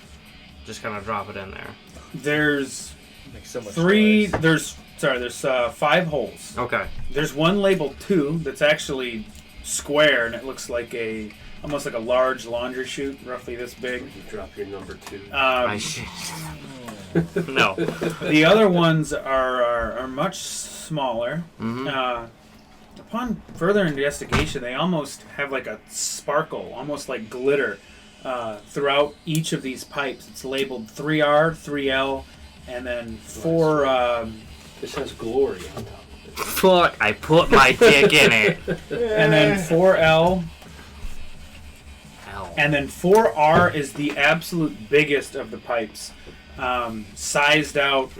Just kind of drop it in there. There's Makes so much three. noise. There's 5 holes. Okay. There's one labeled 2 that's actually square, and it looks like almost like a large laundry chute, roughly this big. You drop your number 2. I should. No. The other ones are much smaller. Mhm. Upon further investigation, they almost have like a sparkle, almost like glitter, throughout each of these pipes. It's labeled 3R, 3L, and then 4. This has glory on top of it. Fuck! I put my dick in it. And then 4L, Hell. and then 4R is the absolute biggest of the pipes, sized out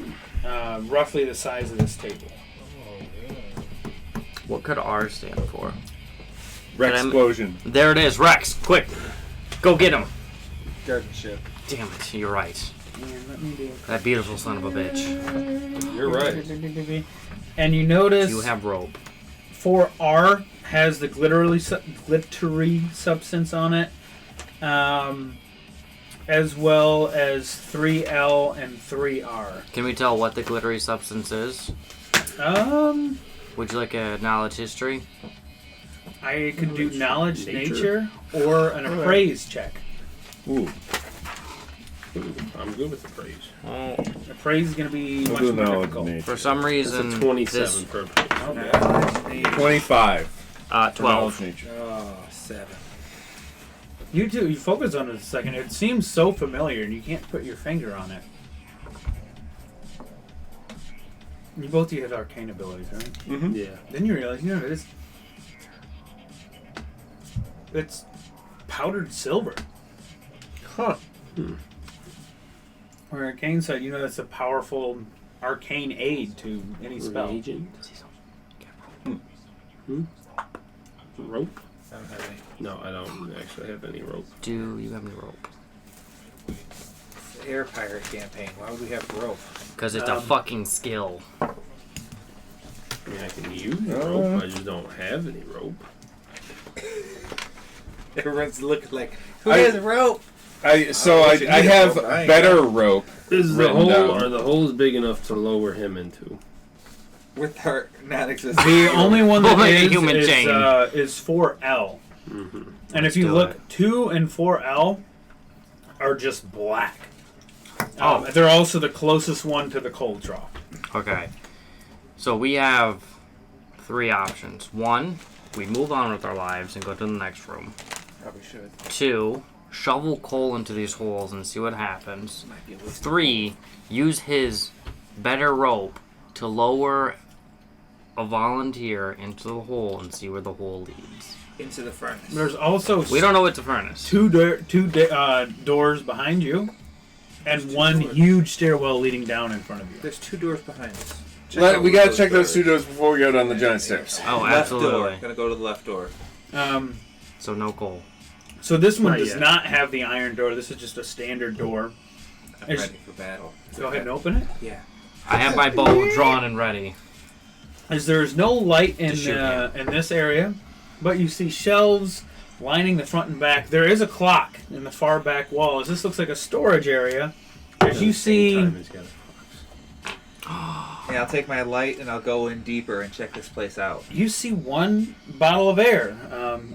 roughly the size of this table. What could R stand for? Rex explosion. There it is, Rex. Quick, go get him. Garden ship. Damn it! You're right. And let me do That beautiful son of a bitch. You're right. And you notice You have rope. 4R has the glittery substance on it, as well as 3L and 3R. Can we tell what the glittery substance is? Would you like a knowledge history? I could do knowledge nature or an appraise check. Ooh. I'm good with the praise. Well, The praise is going to be We'll much do more knowledge difficult. nature. for some It's reason, a 27 this for a praise. Okay. 25. for 12. knowledge nature. Oh, 7. You two, you focus on it a second. It seems so familiar, and you can't put your finger on it. You both have arcane abilities, right? Mm-hmm. Yeah. Then you realize, it's powdered silver. Huh. Or arcane side, that's a powerful arcane aid to any spell. Reagent. Rope? I don't have any. No, I don't actually have any rope. Do you have any rope? It's the Air Pirate Campaign. Why would we have rope? Because it's a fucking skill. I mean, I can use rope. I just don't have any rope. Everyone's looking like, who I- has rope? I wish you I needed have rope. I ain't better got rope. Is the Written hole down. are the holes big enough to lower him into? With our non-existent. The only one that Like a is, human chain. is 4L. Mm-hmm. And Let's if you do look, it. 2 and 4L are just black. Oh. They're also the closest one to the cold trough. Okay. So we have 3 options. 1, we move on with our lives and go to the next room. Probably should. 2, shovel coal into these holes and see what happens. Might be a waste. 3, use his better rope to lower a volunteer into the hole and see where the hole leads. Into the furnace. There's also We don't know what's a furnace. two doors behind you, and one huge stairwell leading down in front of you. There's 2 doors behind us. We gotta check those 2 doors before we go down the giant stairs. Oh, Left absolutely. door. Gonna go to the left door. So no coal. So this one Not does yet. not have the iron door. This is just a standard door. I'm Is- ready for battle. Go ahead and open it. Yeah. I have my bow drawn and ready. As there is no light in To shoot in this area, but you see shelves lining the front and back. There is a clock in the far back wall. As this looks like a storage area, as you see, Yeah, I'll take my light and I'll go in deeper and check this place out. you see one bottle of air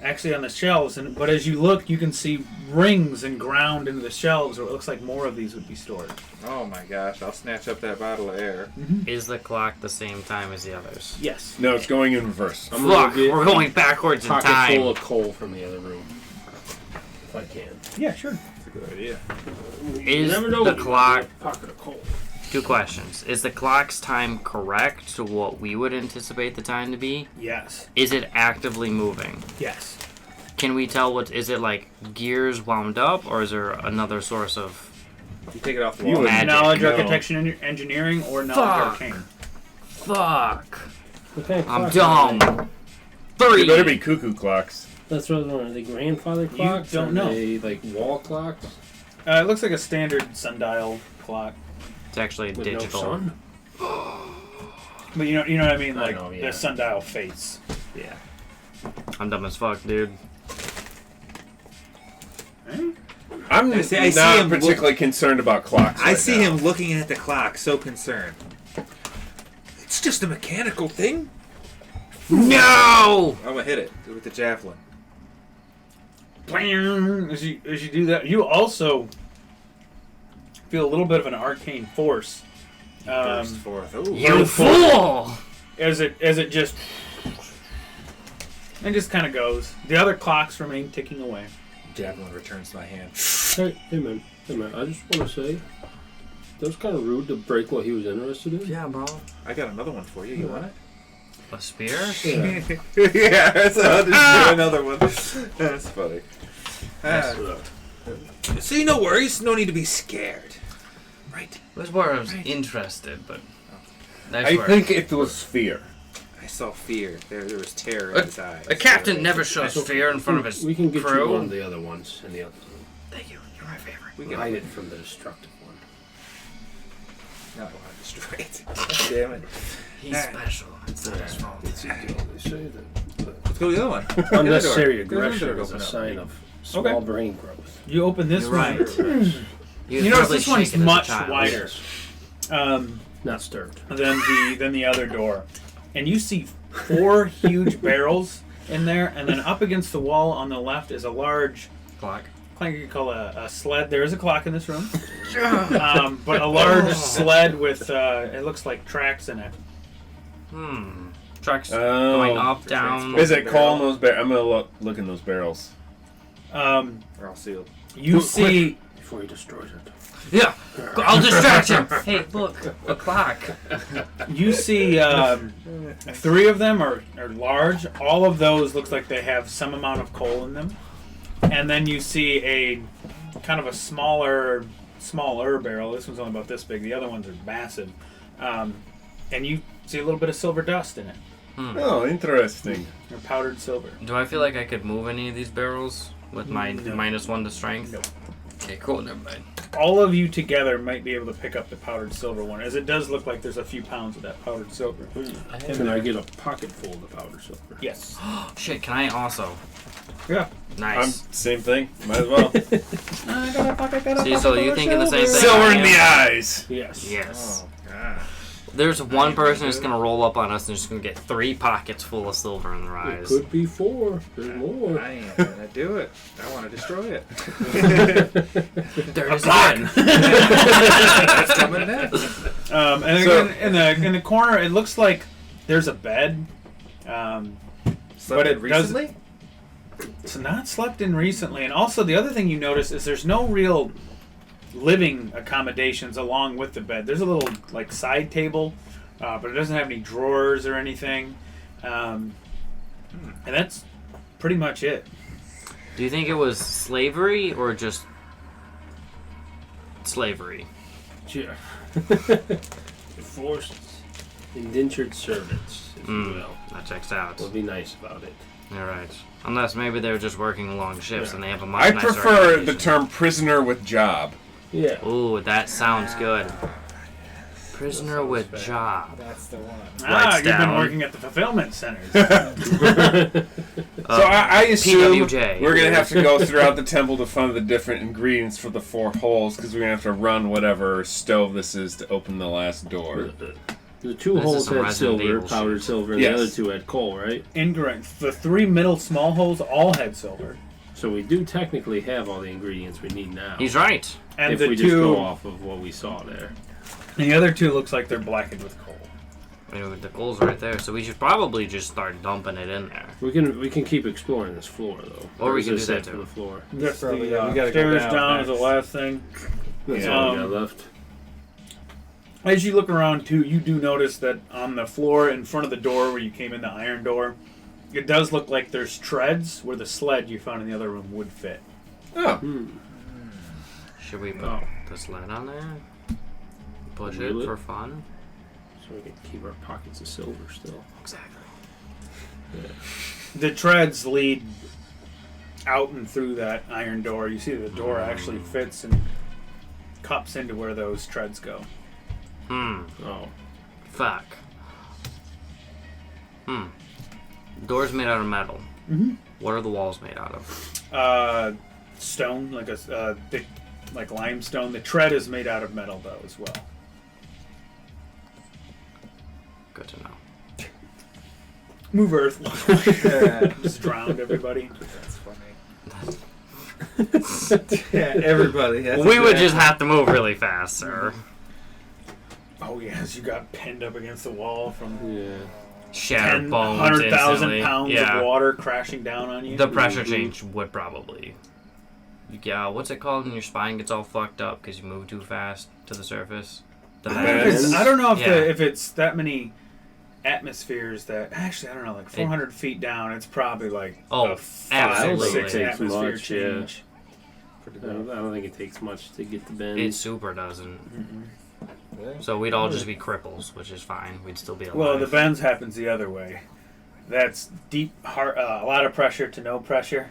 actually on the shelves. But as you look, you can see rings and ground into the shelves, or it looks like more of these would be stored. Oh my gosh, I'll snatch up that bottle of air. Is the clock the same time as the others? Yes. No, it's going in reverse. I'm gonna Fuck, get we're going backwards in pocket full time. of coal from the other room. If I can. Yeah, sure. That's a good idea. Is You never know the when you clock... get a pocket of coal. 2 questions. Is the clock's time correct to what we would anticipate the time to be? Yes. Is it actively moving? Yes. Can we tell is it like gears wound up, or is there another source of... You take it off the You wall. would- Magic. Knowledge, No. architecture, engineering, or knowledge, Fuck. arcane. Fuck. What kind of I'm clock are dumb. they? 3. They better be cuckoo clocks. That's what I was wondering. Are they grandfather clocks? don't Are know. they like wall clocks? It looks like a standard sundial clock. It's actually With digital. no sun? But you know what I mean? I Like know, yeah. the sundial face. Yeah. I'm dumb as fuck, dude. I'm I see not him particularly concerned about clocks. I right see now. him looking at the clock, so concerned. It's just a mechanical thing. No! I'm gonna hit it with the javelin. As you do that, you also feel a little bit of an arcane force. Burst forth. Ooh. You fool! As it just kind of goes. The other clocks remain ticking away. Javelin returns to my hand. Hey man. I just want to say, that was kind of rude to break what he was interested in. Yeah, bro. I got another one for you. You want it? A spear? Yeah. Yeah, so I'll just do another one. That's funny. See, no worries. No need to be scared. Right. That's where I was interested, but... I think it was fear. I saw fear. There was terror in his eyes. A captain never shows fear in front of his We can get you one crew. of the other ones in the other room. Thank you. You're my favorite. We can Hide it from the destructive one. not want to destroy it. Damn it. He's special. It's not his fault. It's easy to say that. Let's go to the other one. Unnecessary The other door aggression open is a up. sign of small brain growth. You open this You're one. right. You notice this one's much wider Not stirred. than the other door, and you see 4 huge barrels in there, and then up against the wall on the left is a large Clock. like you call a sled. There is a clock in this room, but a large sled with it looks like tracks in it. Trucks going up, down. Is it coal in those barrels? I'm gonna look in those barrels. They're all sealed. You see. Before he destroys it. Yeah, I'll distract him. Hey, look, a clock. You see 3 of them are large. All of those looks like they have some amount of coal in them. And then you see a kind of a smaller barrel. This one's only about this big. The other ones are massive. And you see a little bit of silver dust in it. Oh, interesting. Or powdered silver. Do I feel like I could move any of these barrels with my No. -1 to strength? Nope. Okay, cool, never mind. All of you together might be able to pick up the powdered silver one, as it does look like there's a few pounds of that powdered silver. Can I get a pocket full of the powder silver? Yes. Shit, can I also? Yeah. Nice. Same thing. Might as well. See, so you thinking the same thing? Silver I in am? the eyes. Yes. Yes. God. There's one person who's gonna roll up on us and just gonna get 3 pockets full of silver in their It eyes. could be 4. There's more. I ain't gonna do it. I want to destroy it. There it is again. That's coming next. And So- again, in the corner, it looks like there's a bed. But it recently? It's not slept in recently. And also, the other thing you notice is there's no real living accommodations along with the bed. There's a little like side table, but it doesn't have any drawers or anything. And that's pretty much it. Do you think it was slavery or just slavery? Yeah. Forced indentured servants, if you will. That checks out. We'll be nice about it. All right. Unless maybe they're just working long shifts Yeah. and they have a much I nicer prefer the occupation. term prisoner with job. Yeah. Ooh, that sounds good. Prisoner with job. That's the one. You've been down. working at the fulfillment centers. So I assume PWJ. we're going to have to go throughout the temple to find the different ingredients for the 4 holes, because we're going to have to run whatever stove this is to open the last door. The 2 This is holes some had Resident silver, Evil powdered shit. silver, and Yes. the other 2 had coal, right? Incorrect. The 3 middle small holes all had silver. So we do technically have all the ingredients we need now. He's right. And if the we just go 2, off of what we saw there. and the other 2 looks like they're blackened with coal. Anyway, the coal's right there, so we should probably just start dumping it in there. We can keep exploring this floor though. Or we is can this do that it for too. the floor. That's Probably, the yeah, we gotta go stairs down down is the next. last thing. That's Yeah. all we got left. As you look around too, you do notice that on the floor in front of the door where you came in, the iron door, it does look like there's treads where the sled you found in the other room would fit. Oh. Should we put Oh. the sled on there? Push Wheel it it? for fun? So we can keep our pockets of silver still. Exactly. The treads lead out and through that iron door. You see the door actually fits and cups into where those treads go. Oh. Fuck. Doors made out of metal. Mhm. What are the walls made out of? Stone, like a thick, like limestone. The tread is made out of metal though as well. Good to know. Move Earth. Yeah, Just drowned everybody. that's funny. Yeah, everybody. That's We would exactly- just have to move really fast, sir. Oh yes, you got pinned up against the wall from Yeah. Shattered bones 100,000 instantly. pounds Yeah. of water crashing down on you. The pressure change would probably. Yeah, what's it called when your spine gets all fucked up because you move too fast to the surface? The I don't know if Yeah. if it's that many atmospheres that actually I don't know, like 400 feet down. It's probably like Oh, a 5 absolutely. 6 Takes atmosphere much, yeah. change. I don't think it takes much to get the bend. It super doesn't. Yeah. So we'd all just be cripples, which is fine. We'd still be alive. Well, the bends happens the other way. That's deep, hard, a lot of pressure to no pressure.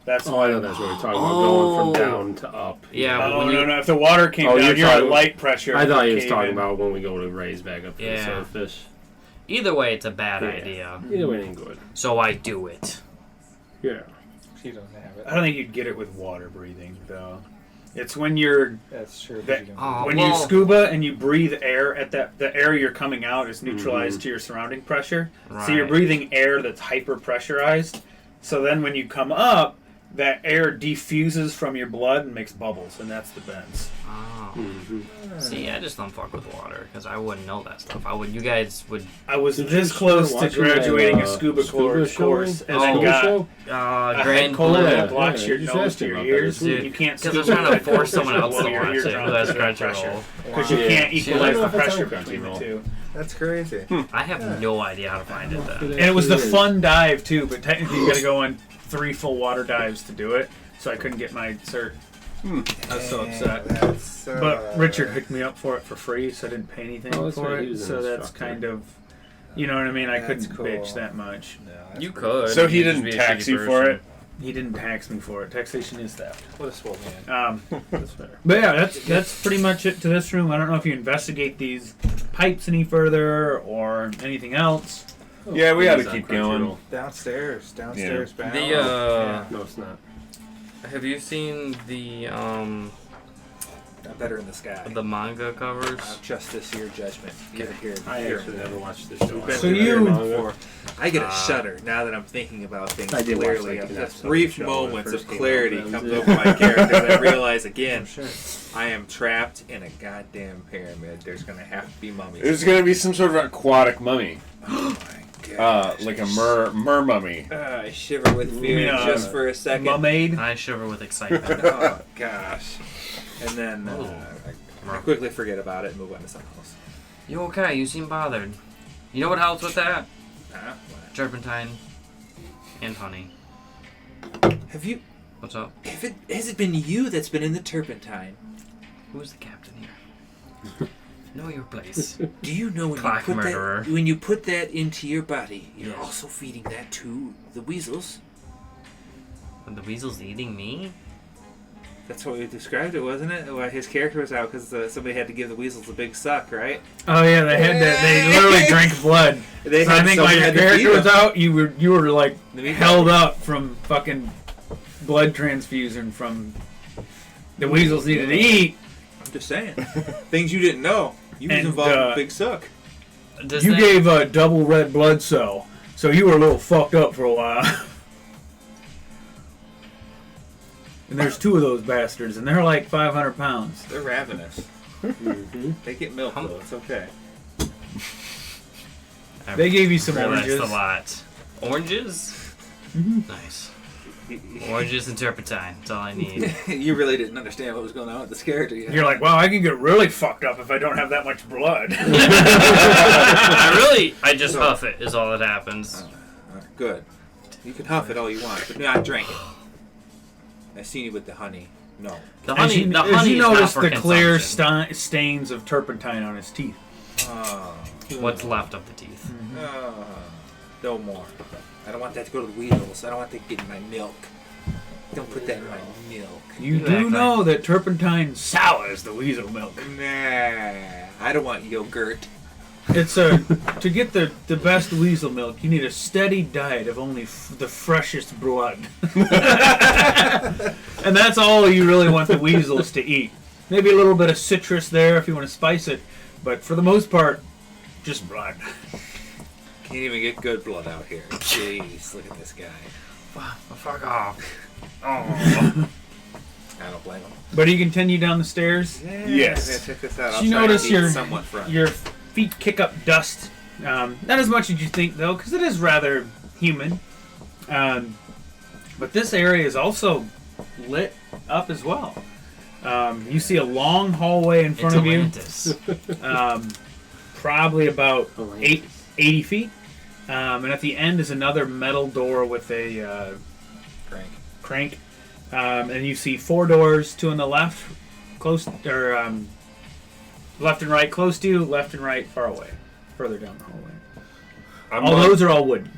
That's Oh, I know that's what we're talking about. Going from down to up. Yeah, but Oh when no, you no! If the water came Oh, down, you're you're at talking- light pressure. I thought he was cave talking in. about when we go to raise back up to Yeah. the surface. either way, it's a bad Yeah. idea. Either way ain't good. So I do it. Yeah. She doesn't have it. I don't think you'd get it with water breathing, though. It's when you're That's true. That- You don't Oh, when well- you scuba and you breathe air at that, the air you're coming out is neutralized to your surrounding pressure. So you're Right. breathing air that's hyper pressurized. So then when you come up, that air diffuses from your blood and makes bubbles, and that's the bends. Oh. Mm-hmm. See, I just don't fuck with water because I wouldn't know that stuff. You guys would. I was Did you this close to watch graduating that, a scuba course, show? and then got show? a head Grand cold Blue. that blocks Yeah, your you just nose asked to me your about that ears. this week. You can't. Because they're trying to force someone else to blow your watch it eardrum who has to that Crunchyroll. pressure. Because you Wow. can't equalize I the don't know if it's pressure on between the Crunchyroll. two. That's crazy. I have no idea how to find it then. And it was the fun dive too, but technically you got to go on 3 full water dives to do it. So I couldn't get my cert. I was so upset. That's, But Richard hooked me up for it for free, so I didn't pay anything Oh, that's for right, he it. was an So that's instructor. kind of, you know what I mean? I That's couldn't cool. bitch that much. No, that's You pretty- could. So he You'd just didn't be a tax shitty you for person. it? He didn't tax me for it. Taxation is theft. What a swole man. That's fair. But yeah, that's pretty much it to this room. I don't know if you investigate these pipes any further or anything else. Yeah, we ought to It's on keep going. Downstairs bound. The No, it's not. have you seen the Better in the sky. manga covers? Justice, your judgment. Get it here. I here. actually never watched the show. Been So through you- it before. I get a Uh, shudder now that I'm thinking about things I did watch, clearly. like, an Just episode brief of the show when it moments first of came clarity out, that comes was over my character, and I realize again, Sure. I am trapped in a goddamn pyramid. There's gonna have to be mummies. There's going to be some sort of aquatic mummy. Oh my god. Like a mer mummy. I shiver with fear You mean, just for a second. Mummaid. I shiver with excitement. Oh gosh. And then Ooh. I quickly forget about it and move on to something else. You okay? You seem bothered. You know what helps with that? What? Turpentine and honey. Have you? What's up? Has it been you that's been in the turpentine? Who's the captain here? Know your place. Do you know when Clock you put murderer. that when you put that into your body, you're Yes. also feeding that to the weasels? When the weasel's eating me? That's what we described it, wasn't it? Well, his character was out because somebody had to give the weasels a big suck, right? Oh yeah, they had that. They literally drank blood. They So I think somebody like your had to feed character was them. out. You were like The meat held up from fucking blood transfusion from the weasels needed to eat. I'm just saying, things you didn't know. You was And, involved in uh, a big suck. Does You that- gave a double red blood cell, so you were a little fucked up for a while. And there's 2 of those bastards, and they're like 500 pounds. They're ravenous. Mm-hmm. They get milk though. It's okay. I They gave you some realized oranges. a lot. Oranges? Mhm. Nice. Oranges and turpentine. That's all I need. You really didn't understand what was going on with this character yet. You're like, wow, I can get really fucked up if I don't have that much blood. I just huff it is all that happens. Good. You can huff it all you want, but not drink it. I seen you with the honey. No. The As honey, you, the as honey you is not notice for the clear consumption. stains of turpentine on his teeth. Oh. What's left of the teeth? Oh. No more. I don't want that to go to the weasels. I don't want that to get in my milk. Don't put that in my milk. You You do act know that turpentine sours the weasel milk. Nah. I don't want yogurt. It's to get the best weasel milk, you need a steady diet of only the freshest blood. And that's all you really want the weasels to eat. Maybe a little bit of citrus there if you want to spice it, but for the most part, just blood. Can't even get good blood out here. Jeez, look at this guy. Fuck off. Oh. I don't blame him. But you continue down the stairs. Yeah, Yes. yeah, check this out. So I'll you try to notice keep your it somewhat front. your feet kick up dust. Not as much as you think, though, because it is rather humid. But this area is also lit up as well. You see a long hallway in front It's of you, Atlantis. probably about Atlantis. 80 feet. And at the end is another metal door with a crank. And you see 4 doors, 2 on the left, close, or left and right close to you, left and right far away, further down the hallway. All those are all wood.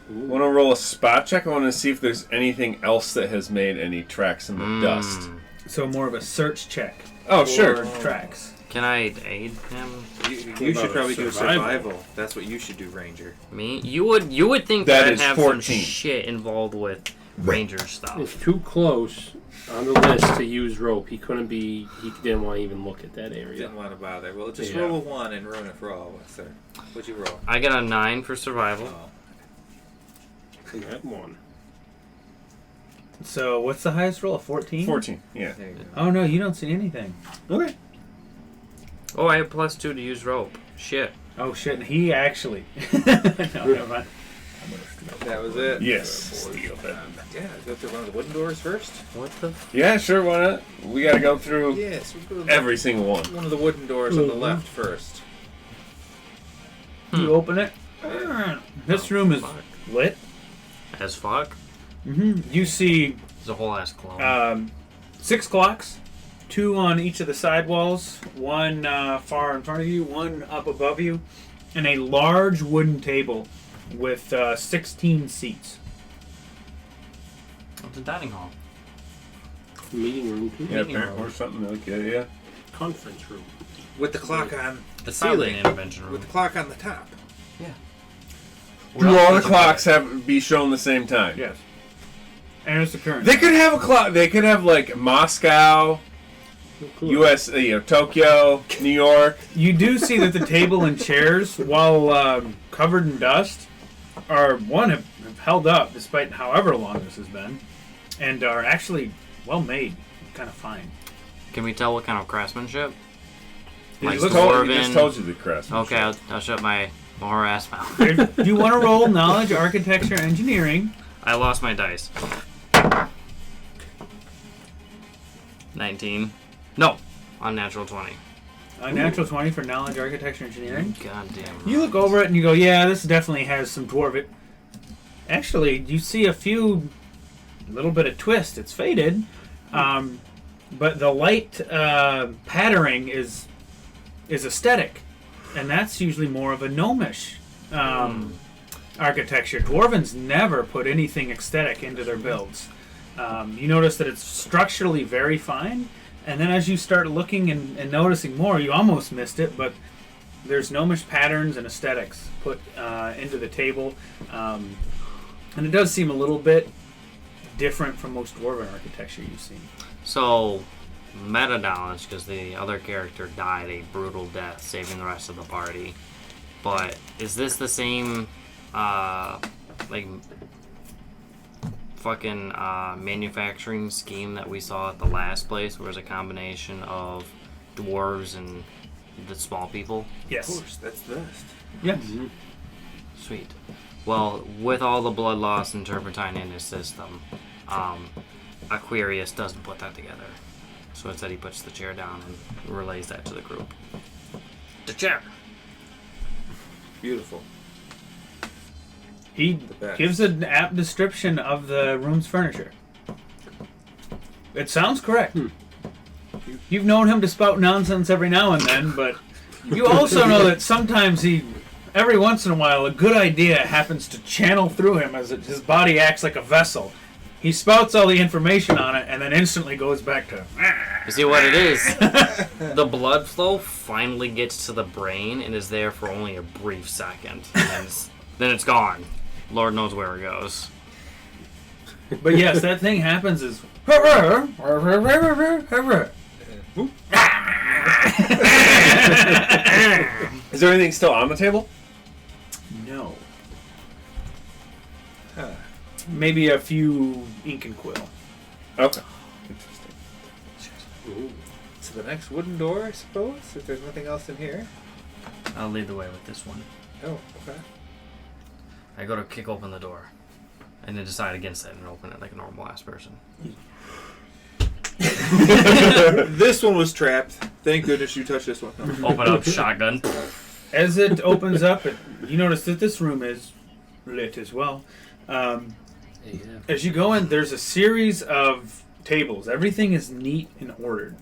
Want to roll a spot check? I want to see if there's anything else that has made any tracks in the dust. So more of a search check. Oh, for sure. Tracks. Can I aid him? You should about probably do survival? survival. That's what you should do, Ranger. Me? You would think That that I'd is have 14. some shit involved with ranger stuff. It's too close on the list to use rope. He couldn't be. He didn't want to even look at that area. Didn't want to bother. Well, just Yeah. roll a 1 and ruin it for all of us, sir. What'd you roll? I got a 9 for survival. Oh. And that one. So what's the highest roll? A 14? 14. Yeah. There you go. Oh no, you don't see anything. Okay. Oh, I have +2 to use rope. Shit. Oh shit, and he actually... no, never mind. That was it. Yes. Steal that. Yeah, go through one of the wooden doors first. What the? Yeah, sure. Why not? We got to go through Yes, we'll go to every single one. one of the wooden doors on the left first. You open it. This room is Fuck. lit. As fuck? You see There's a whole ass clone. 6 clocks, 2 on each of the side walls, 1 far in front of you, 1 up above you, and a large wooden table with 16 seats. It's a dining hall. Meeting room too. Yeah, Meeting apparently, room. or something like that. Yeah. Conference room. With the clock on. It's probably an Ceiling. intervention room. With the clock on the top. Do all the clocks have be shown the same time? Yes. And it's the current. They could have a clock. They could have like Moscow, U.S., Tokyo, New York. You do see that the table and chairs, while covered in dust, have held up despite however long this has been, and are actually well made, kind of fine. Can we tell what kind of craftsmanship? He Like just dwarven. told you the craftsmanship. Okay, I'll shut my harass mouth. If you want to roll knowledge, architecture, engineering. I lost my dice. 19. No, unnatural 20. A natural 20 for knowledge, architecture, engineering. God damn. You look over it and you go, yeah, this definitely has some dwarven. Actually, you see a little bit of twist. It's faded, but the light patterning is aesthetic, and that's usually more of a gnomish architecture. Dwarvens never put anything aesthetic into their builds. You notice that it's structurally very fine, and then as you start looking and noticing more, you almost missed it, but there's gnomish patterns and aesthetics put into the table, and it does seem a little bit different from most dwarven architecture you've seen. So, meta knowledge, because the other character died a brutal death, saving the rest of the party. But is this the same, like, fucking manufacturing scheme that we saw at the last place, where it was a combination of dwarves and the small people? Yes. Of course, that's the best. Yes. Sweet. Well, with all the blood loss and turpentine in his system, Aquarius doesn't put that together. So instead he puts the chair down and relays that to the group. The chair! Beautiful. He best. gives an apt description of the room's furniture. It sounds correct. You've known him to spout nonsense every now and then, but you also know that sometimes every once in a while, a good idea happens to channel through him as his body acts like a vessel. He spouts all the information on it and then instantly goes back to... You see what it is? The blood flow finally gets to the brain and is there for only a brief second. And then it's gone. Lord knows where it goes. But yes, that thing happens is... Is there anything still on the table? No. Huh. Maybe a few ink and quill. Okay. Interesting. So the next wooden door, I suppose, if there's nothing else in here. I'll lead the way with this one. Oh, okay. I go to kick open the door. And then decide against it and open it like a normal ass person. This one was trapped. Thank goodness you touched this one. No. Open up, shotgun. As it opens up, you notice that this room is lit as well. As you go in, there's a series of tables. Everything is neat and ordered.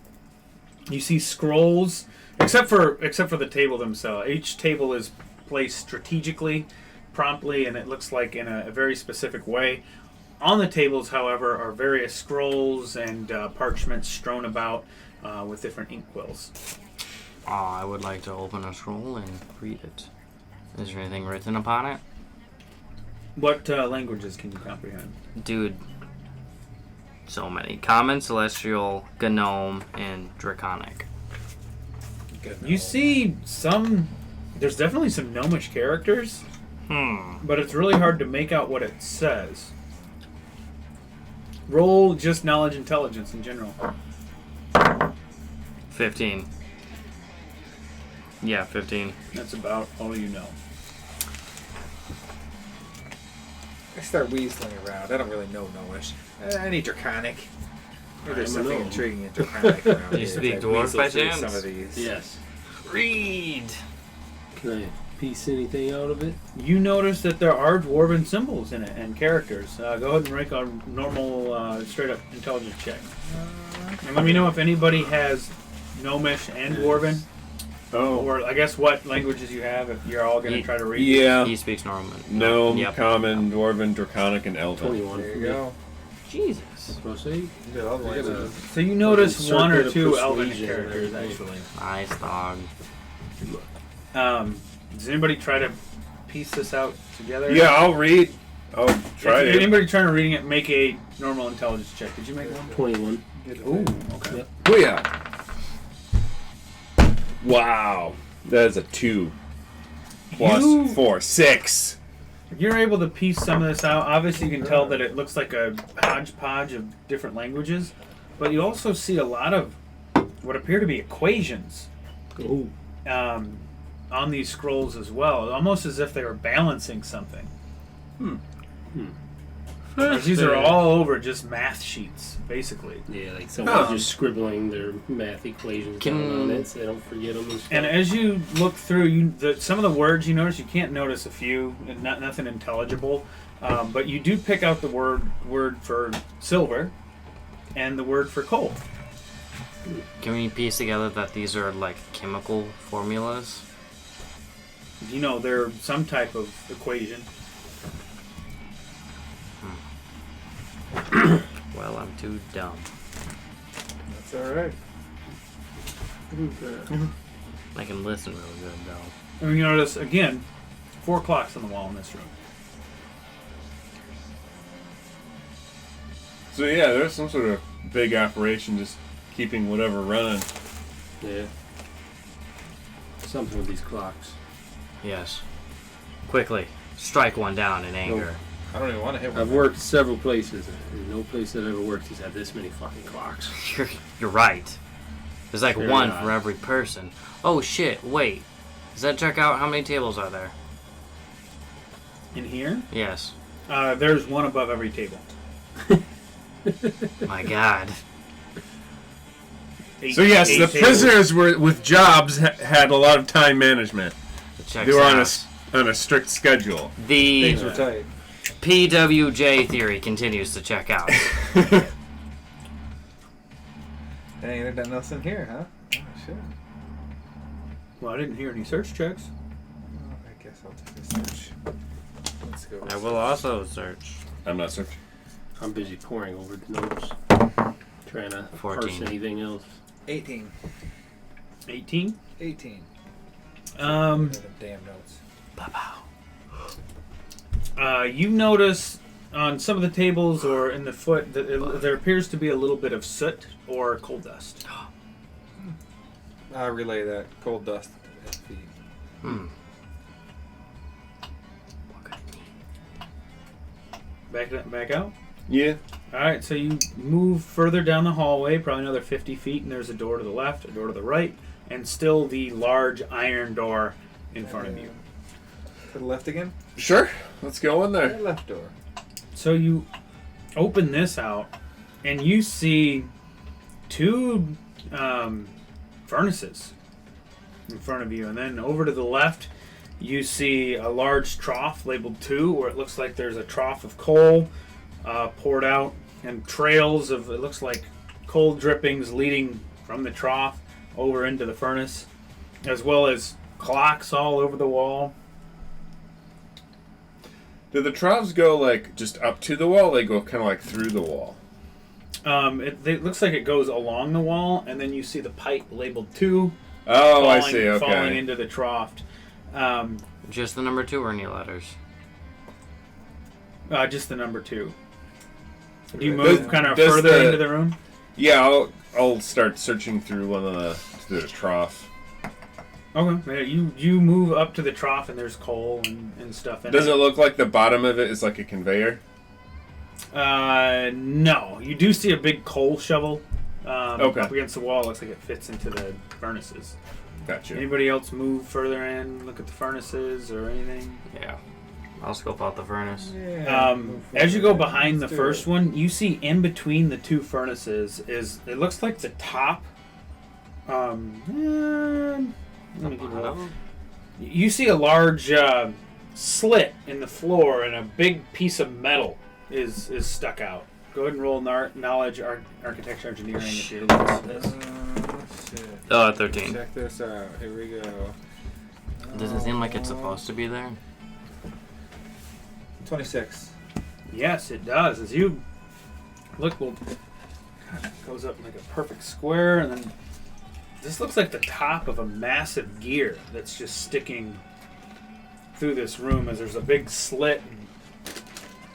You see scrolls, except for the table themselves. Each table is placed strategically, promptly, and it looks like in a very specific way. On the tables, however, are various scrolls and parchments strewn about with different ink quills. I would like to open a scroll and read it. Is there anything written upon it? What languages can you comprehend? Dude, so many. Common, Celestial, Gnome, and Draconic. You see some... There's definitely some gnomish characters, but it's really hard to make out what it says. Roll just knowledge intelligence in general. 15. Yeah, 15. That's about all you know. I start weaseling around. I don't really know Gnomish. I need Draconic. Maybe there's something intriguing in Draconic around Do here. you speak as I Dwarf weasel by through chance? Some of these. Yes. Read. Can I piece anything out of it? You notice that there are dwarven symbols in it and characters. Go ahead and make a normal, straight-up intelligence check. And let me know if anybody has Gnomish and Dwarven, Oh. or I guess what languages you have. If you're all going to try to read. Yeah. He speaks Norman. Gnome, Yep. Common, Dwarven, Draconic, and Elven. 21 There for you me. go. Jesus. Supposed to say? You did all the I got a- languages. So you notice Circuit one or of two Elven persuasion characters and actually. Nice dog. Does anybody try to piece this out together? Yeah, I'll read. I'll try If it. anybody trying to reading it, make a normal intelligence check. Did you make one? 21. Ooh, okay. Yep. Booyah! Wow. That is a 2. Plus You- 4. 6. You're able to piece some of this out. Obviously, you can tell that it looks like a hodgepodge of different languages, but you also see a lot of what appear to be equations Oh. on these scrolls as well, almost as if they were balancing something. Whereas these are all over just math sheets, basically. Yeah, like someone's just scribbling their math equations Can- down on it so they don't forget them and stuff. And as you look through, some of the words you notice, you can't notice a few, and nothing intelligible, but you do pick out the word for silver and the word for coal. Can we piece together that these are like chemical formulas? You know, they're some type of equation. Well, I'm too dumb. That's alright. I can listen real good though. And you notice, again, 4 clocks on the wall in this room. So yeah, there's some sort of big operation just keeping whatever running. Yeah. Something with these clocks. Yes. Quickly, strike one down in anger. I don't even want to hit one. I've worked several places, and no place that I've ever worked has had this many fucking clocks. You're right. There's like Fair one enough. for every person. Oh shit! Wait. Does that check out how many tables are there? In here, Yes. there's one above every table. My God. So yes, Eight the tables. prisoners were with jobs had a lot of time management. It checks They were on out. on a strict schedule. The Things were tight. PWJ theory continues to check out. Dang, there's nothing else in here, huh? Oh, shit. Well, I didn't hear any search checks. Well, I guess I'll take a search. Let's go. I will also search. I'm not searching. I'm busy poring over the notes, trying to 14. parse anything else. 18. 18. 18. Um, Them damn notes. you notice on some of the tables or in the foot that there appears to be a little bit of soot or coal dust. I'll relay that cold dust to his feet. Hmm. Back out. Yeah. All right, so you move further down the hallway, probably another 50 feet, and there's a door to the left, a door to the right, and still the large iron door in front of you. To the left again? Sure. Let's go in there. Left door. So you open this out, and you see two furnaces in front of you, and then over to the left, you see a large trough labeled 2, where it looks like there's a trough of coal poured out, and trails of, it looks like coal drippings leading from the trough over into the furnace, as well as clocks all over the wall. Do the troughs go like just up to the wall? They go kind of like through the wall. It looks like it goes along the wall, and then you see the pipe labeled 2 Oh, I falling, see. falling Okay. into the trough. Just the number 2 or any letters? Just the number 2. Do you Does- move kind of does further the- into the room? Yeah, I'll start searching through one of the trough. Okay. Yeah, you move up to the trough, and there's coal and stuff in Does it. it look like the bottom of it is like a conveyor? No. You do see a big coal shovel Okay. up against the wall. Looks like it fits into the furnaces. Gotcha. Anybody else move further in, look at the furnaces or anything? Yeah. I'll scope out the furnace. As you go behind the first one, you see in between the two furnaces it looks like the top. Let me give it a look. You see a large slit in the floor, and a big piece of metal is stuck out. Go ahead and roll knowledge, architecture, engineering if you're looking at this. Shit. 13. Check this out. Here we go. Does it seem like it's supposed to be there? 26. Yes, it does. As you look, it goes up like a perfect square, and then this looks like the top of a massive gear that's just sticking through this room as there's a big slit. And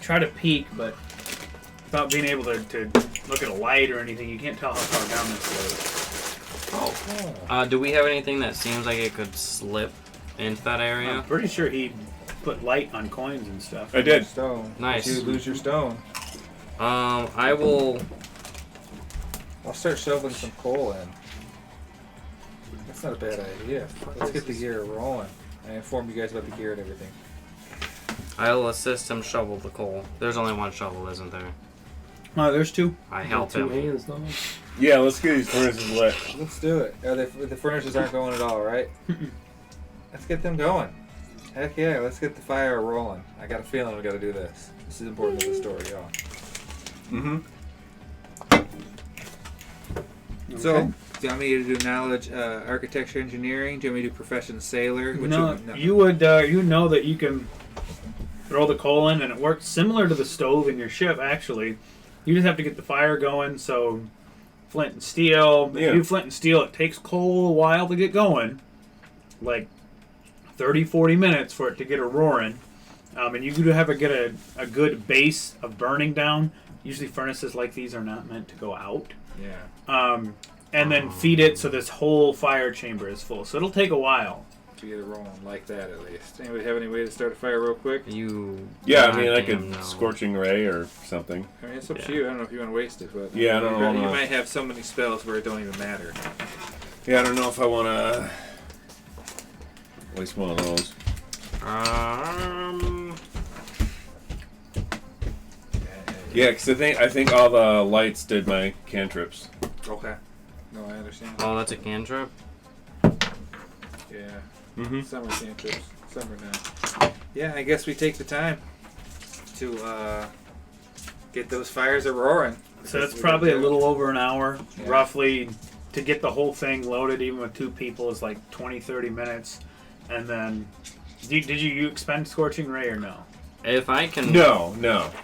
try to peek, but without being able to look at a light or anything, you can't tell how far down this goes. Do we have anything that seems like it could slip into that area? I'm pretty sure he put light on coins and stuff. I did. Stone. Nice. You lose your stone. I will. I'll start shoveling some coal in. That's not a bad idea. Let's get the gear rolling. I informed you guys about the gear and everything. I'll assist him shovel the coal. There's only one shovel, isn't there? Oh, there's two. I help Two him. hands, though. Yeah, let's get these furnaces lit. Let's do it. The furnaces aren't going at all, right? Let's get them going. Heck yeah, let's get the fire rolling. I got a feeling we got to do this. This is important to the story, y'all. Mm-hmm. So, Okay. do you want me to do knowledge, architecture, engineering? Do you want me to do profession sailor? Which No, one? you would. You know that you can throw the coal in, and it works similar to the stove in your ship. Actually, you just have to get the fire going. So, flint and steel. If Yeah. you do flint and steel, it takes coal a while to get going, like 30, 40 minutes for it to get a roaring. And you do have to get a good base of burning down. Usually, furnaces like these are not meant to go out. Yeah. And then feed it so this whole fire chamber is full. So it'll take a while. To get it rolling like that, at least. Anybody have any way to start a fire real quick? You. Yeah, I mean, I goddamn could know. scorching ray or something. I mean, it's up Yeah. to you. I don't know if you want to waste it, but Yeah, I don't know. You might have so many spells where it don't even matter. Yeah, I don't know if I want to waste one of those. Yeah, because I think all the lights did my cantrips. Okay. No, I understand. Oh, that's a cantrip? Yeah. Mm-hmm. Some are cantrips, some are not. Yeah, I guess we take the time to get those fires a roaring. So it's probably a little over an hour, Yeah. roughly, to get the whole thing loaded, even with two people, is like 20, 30 minutes. And then, did you expend Scorching Ray or no? If I can. No.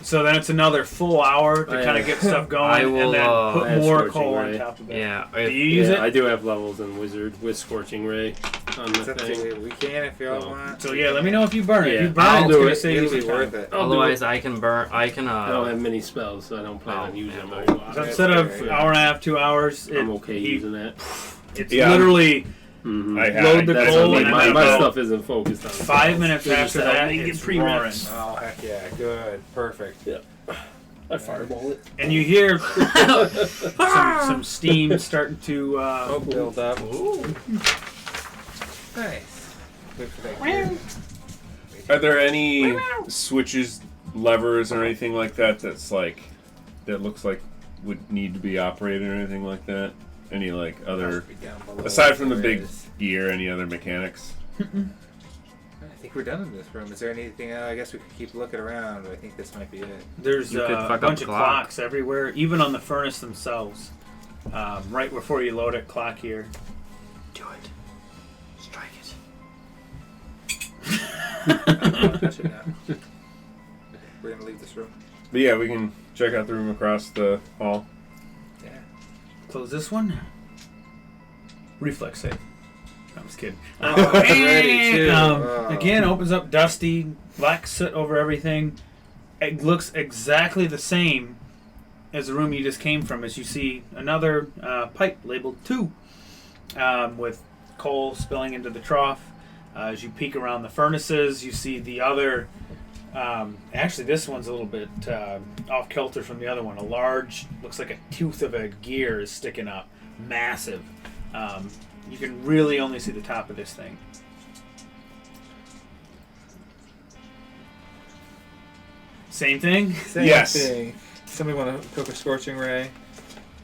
So then it's another full hour to kind of get stuff going, I will, and then I put have more Scorching coal on Ray. top of it. Yeah. Do If, you use Yeah, it? I do have levels in Wizard with Scorching Ray on It's the up to thing. you. We can if y'all No. want. So yeah, let me know if you burn it. If Yeah, you burn I'll it, do it's gonna it. save It'll you be some time. worth it. I'll do Otherwise, I can burn. I can. I don't have many spells, so I don't plan on using them. So instead of fair, hour and a half, 2 hours, I'm okay using that. it's Yeah. literally Mm-hmm. I Load the That's coal what and my, then my go. stuff isn't focused on 5 minutes They're after just that, helping it's get roaring. pre-reps. Oh, heck yeah. Good. Perfect. I fireball it. And you hear some steam starting to Build up. Nice. Good for that gear. Are there any switches, levers, or anything like that that looks like would need to be operated or anything like that? Any like other, Must be down below aside from the if big there is. gear, any other mechanics? I think we're done in this room. Is there anything else? I guess we could keep looking around, but I think this might be it. There's You could a fuck up bunch the of clock. clocks everywhere, even on the furnace themselves. Right before you load it, clock here. Do it. Strike it. Touch it now. We're gonna leave this room. But yeah, we can check out the room across the hall. Yeah. Close this one. Reflex save. No, I'm just kidding. Oh, it's ready, too. Oh. Again, opens up dusty, black soot over everything. It looks exactly the same as the room you just came from, as you see another pipe labeled 2 with coal spilling into the trough. As you peek around the furnaces, you see the other Actually, this one's a little bit off kilter from the other one. A large, looks like a tooth of a gear is sticking up. Massive. You can really only see the top of this thing. Same thing? Same Yes. thing. Somebody want to cook a scorching ray?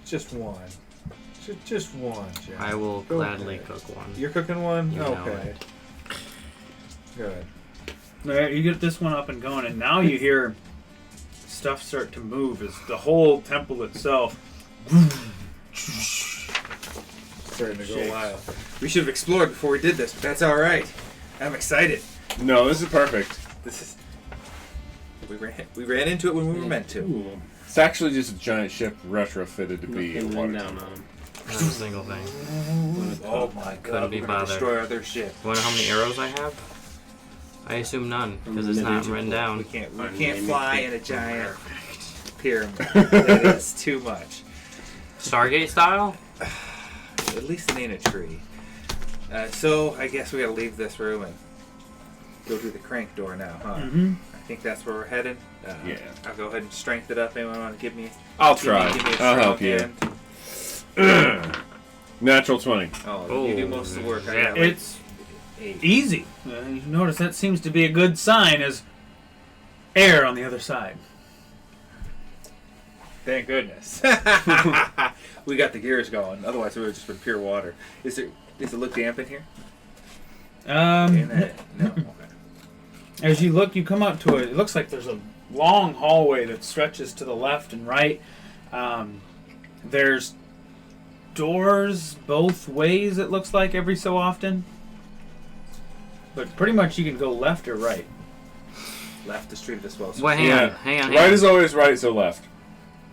Just one. Just one, Jack. I will Go gladly ahead. cook one. You're cooking one? You know Okay. Good. Alright, you get this one up and going, and now you hear stuff start to move as the whole temple itself. Starting to go Shakes. wild. We should have explored before we did this, but that's alright. I'm excited. No, this is perfect. This is... We ran into it when we were meant to. Ooh. It's actually just a giant ship retrofitted to be a Nothing water down temple. on. Not a single thing. Oh my Couldn't god, be we're gonna bothered. destroy other ship. Wonder how many arrows I have? I assume none, because it's not written down. We can't Maybe fly it's in a giant pyramid. That is too much. Stargate style? At least it ain't a tree. So I guess we gotta leave this room and go through the crank door now, huh? Mm-hmm. I think that's where we're headed. Yeah. I'll go ahead and strength it up. Anyone want to give me? I'll try. Give me a I'll strong help you. hand? Natural 20. Oh, you do most of the work. I Yeah. got like It's 8. easy. You notice that seems to be a good sign as air on the other side. Thank goodness. We got the gears going. Otherwise, it would have just been pure water. Does it look damp in here? No. Okay. As you look, you come up to it. It looks like there's a long hallway that stretches to the left and right. There's doors both ways, it looks like, every so often. But pretty much you can go left or right. Left the street as well. Well, hang Yeah. on, hang on. Right is always right, so left.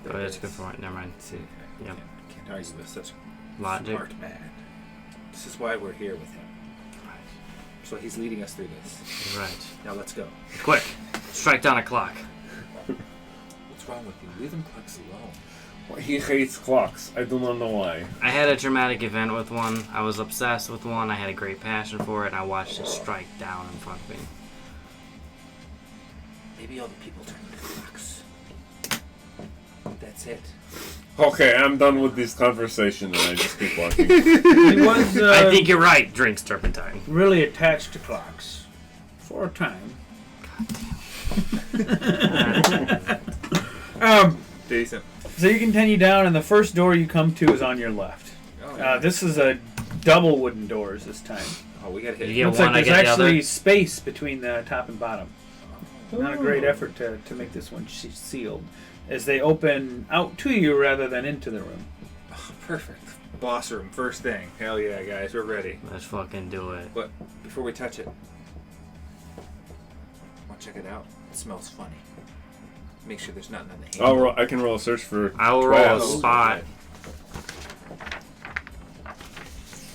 Oh, that's a good point. Never mind. See, Yep. can't argue with such a Logic. smart man. This is why we're here with him. So he's leading us through this. Right. Now let's go. Quick, strike down a clock. What's wrong with you? Leave them clocks alone. Well, he hates clocks. I do not know why. I had a dramatic event with one. I was obsessed with one. I had a great passion for it, and I watched it strike down in front of me. Maybe all the people turn into clocks. That's it. Okay, I'm done with this conversation and I just keep walking. He was I think you're right. Drinks turpentine. really attached to clocks for a time. Decent. So you continue down, and the first door you come to is on your left. Oh, This is a double wooden doors this time. oh, we gotta hit. You get Looks one, like I there's get the actually other. space between the top and bottom. Not a great effort to make this one sealed, as they open out to you rather than into the room. Oh, perfect. Boss room, first thing. Hell yeah, guys, we're ready. Let's fucking do it. But before we touch it, I'll check it out. It smells funny. Make sure there's nothing on the handle. I can roll a search for I will roll a 12. spot.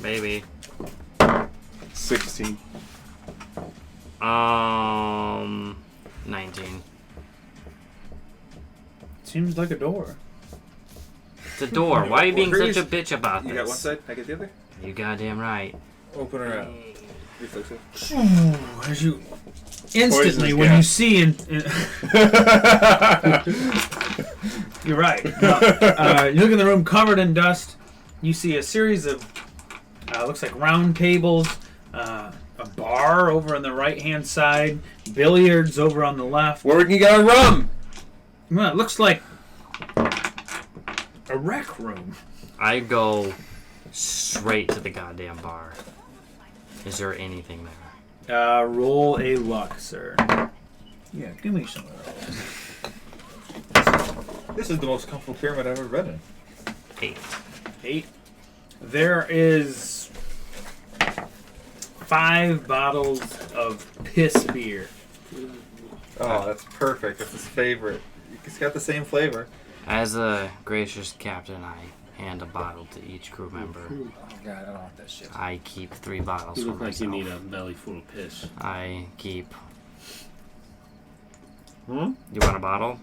Maybe. 16. 19. Seems like a door. It's a door. Why are you being Where's- such a bitch about You got one this? side, I get the other? You goddamn right. Open her up. Reflexive. As you instantly, Poisonous when gas. you see you're right. You look in the room covered in dust. You see a series of looks like round tables, a bar over on the right hand side, billiards over on the left. Where can you get a rum? Well, it looks like a rec room. I go straight to the goddamn bar. Is there anything there? Roll a luck, sir. Yeah, give me some of those. This is the most comfortable pyramid I've ever been in. 8. 8. There is 5 bottles of piss beer. Oh, that's perfect. That's his favorite. It's got the same flavor. As a gracious captain, I hand a bottle to each crew member. Oh god, I don't want that shit. I keep 3 bottles You for look like you myself. need a belly full of piss. I keep... Hmm? You want a bottle?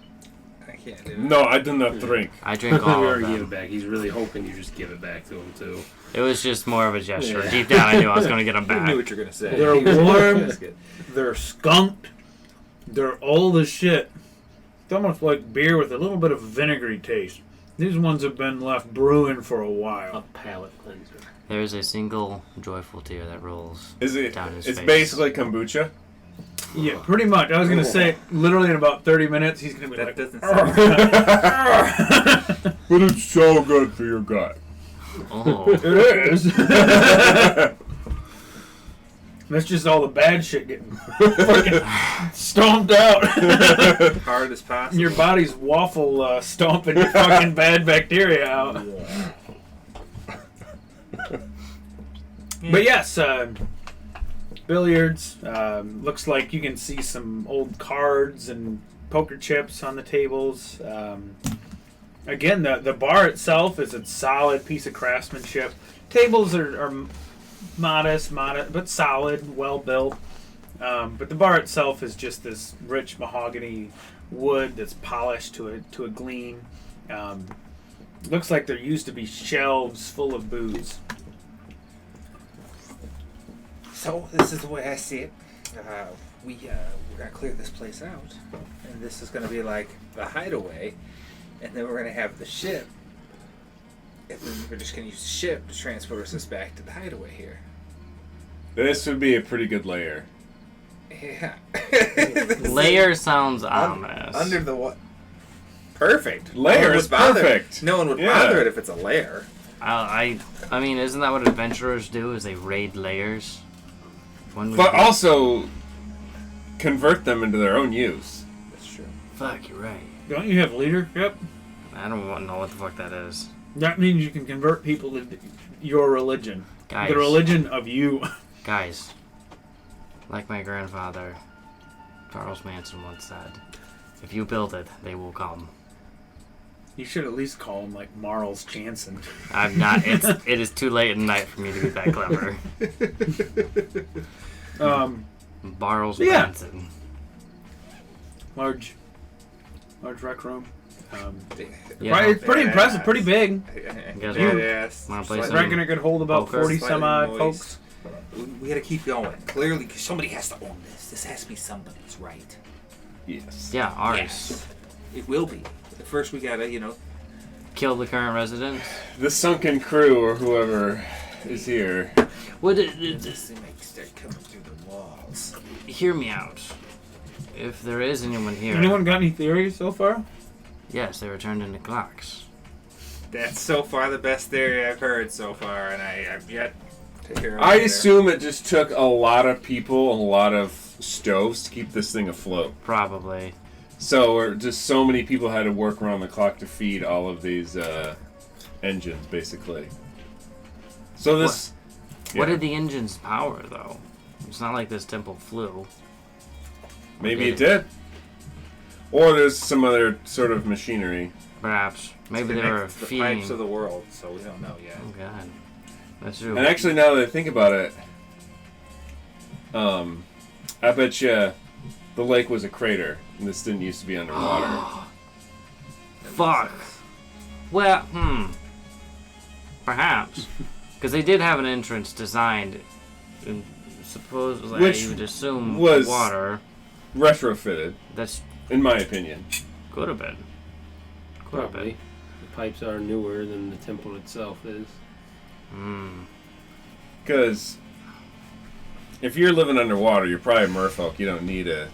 I can't do it. No, I do not drink. I drink We all of already give it them. back. He's really hoping you just give it back to him too. It was just more of a gesture. Yeah. Deep down, I knew I was going to get them I knew back. what you were gonna say. They're warm. They're skunked. They're old as shit. It's almost like beer with a little bit of vinegary taste. These ones have been left brewing for a A while. palate cleanser. There is a single joyful tear that rolls Is it? down his It's face. basically kombucha. Yeah, pretty much. I was gonna say, literally in about 30 minutes, he's gonna be That like, doesn't sound But it's so good for your gut. Oh, "It is." That's just all the bad shit getting fucking stomped out. hard as possible. Your body's waffle stomping your fucking bad bacteria out. But yes, billiards. Looks like you can see some old cards and poker chips on the tables. Again, the bar itself is a solid piece of craftsmanship. Tables are modest, but solid, well built. But the bar itself is just this rich mahogany wood that's polished to a gleam. Looks like there used to be shelves full of booze. So this is the way I see it. We're gonna clear this place out, and this is gonna be like the hideaway, and then we're gonna have the ship, and then we're just gonna use the ship to transport us back to the hideaway here. This would be a pretty good layer. Yeah. layer sounds ominous. Under the what? Perfect. Layer No one is would bother- perfect. No one would Yeah. bother it if it's a layer. I mean, isn't that what adventurers do? Is they raid layers? When But also convert them into their own use. That's true. fuck, you're right. Don't you have leadership? I don't want to know what the fuck that is, That means you can convert people to your religion. guys. The religion of you. Guys, like my grandfather, Charles Manson once said, "If you build it, they will come." You should at least call him like Marles Jansen. I'm not. It is too late at night for me to be that clever. Barles Yeah. Manson. Large rec room. Yeah. Right, it's pretty Badass. impressive, pretty big. guys Badass. wanna play Slightly- some- I reckon it could hold about Poker. 40 some odd Slightly folks. moist. We gotta keep going. Clearly, 'cause somebody has to own this. This has to be somebody's, right? Yes. Yeah, ours. Yes. It will be. But first, we gotta, Kill the current residents. The sunken crew or whoever is here. this makes start coming through the walls. Hear me out. If there is anyone here, Anyone got any theories so far? yes, they were turned into clocks. That's so far the best theory I've heard so far, and I've yet to hear. I there. assume it just took a lot of people, a lot of stoves to keep this thing afloat. Probably. So just so many people had to work around the clock to feed all of these engines, basically. So this. What yeah, did the engines power, though? It's not like this temple flew. maybe it did. Or there's some other sort of machinery. Perhaps. Maybe they were Connect the feeding. pipes of the world, so we don't know yet. Oh god, that's true. And actually, now that I think about it, I bet you the lake was a crater, and this didn't used to be underwater. Fuck. Well, perhaps, because they did have an entrance designed, and supposedly Which you would assume was- water. Retrofitted, That's in my opinion. could have been. Could have Probably. been. The pipes are newer than the temple itself is. Because if you're living underwater, you're probably a merfolk. You don't need a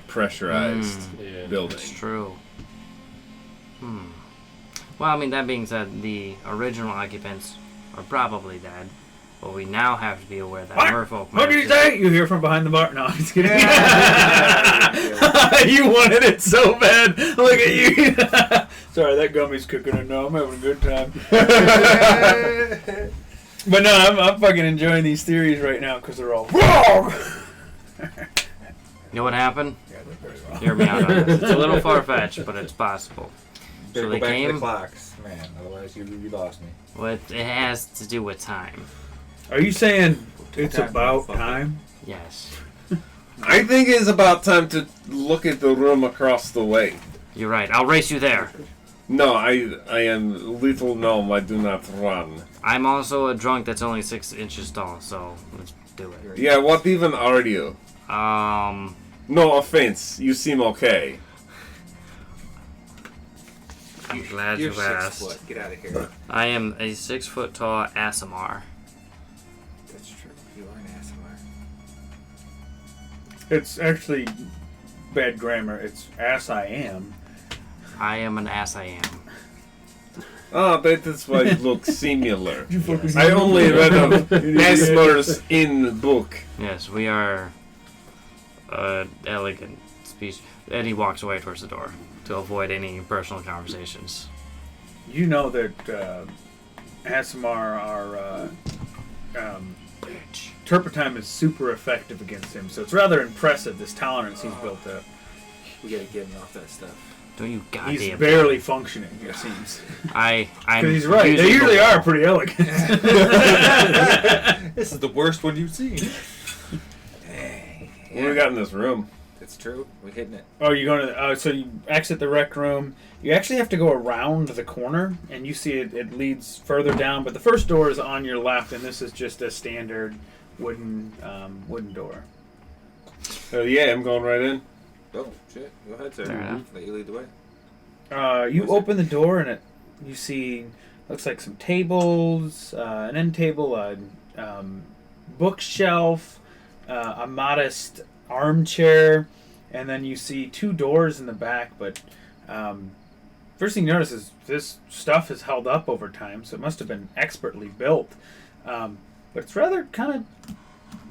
pressurized Yeah. building. It's true. Well, I mean, that being said, the original occupants are probably dead, but we now have to be aware that What? merfolk. What did you might say? You hear from behind the bar? No, I'm just kidding. Yeah. You wanted it so bad. Look at you. Sorry, that gummy's cooking it now. I'm having a good time. But no, I'm fucking enjoying these theories right now because they're all wrong. You know what happened? Hear me out on this. It's a little far-fetched, but it's possible. So Better they go back to came. the clocks, man. Otherwise, you lost me. Well, it has to do with time. Are you saying it's Time, about motherfucker. time? Yes. I think it's about time to look at the room across the way. You're right. I'll race you there. No, I am little gnome. I do not run. I'm also a drunk that's only 6 inches tall, so let's do it. Yeah, what even are you? No offense, you seem okay. I'm glad You're you 6 asked. foot. Get out of here. I am a 6 foot tall ASMR. That's true. You are an ASMR. It's actually bad grammar. It's ass I am. I am an ass I am. Oh, that's why you look similar. You fucking I only read of ASMRs in book. Yes, we are elegant speech. And he walks away towards the door to avoid any personal conversations. You know that ASMR are turpentine is super effective against him, so it's rather impressive this tolerance he's built up. We gotta get him off that stuff. Don't you goddamn. He's barely functioning, it seems. I'm Because he's right. They using usually the- are pretty elegant. This is the worst one you've seen. Dang. What do we got in this room? That's true. We're hitting it. Oh, you go to so you exit the rec room. You actually have to go around the corner, and you see it leads further down. But the first door is on your left, and this is just a standard wooden door. Yeah, I'm going right in. Oh, shit. Go ahead, sir. Fair enough. Let you lead the way. You What's open the door, and you see looks like some tables, an end table, a bookshelf, a modest armchair, and then you see 2 doors in the back. But first thing you notice is this stuff is held up over time, so it must have been expertly built. But it's rather kind of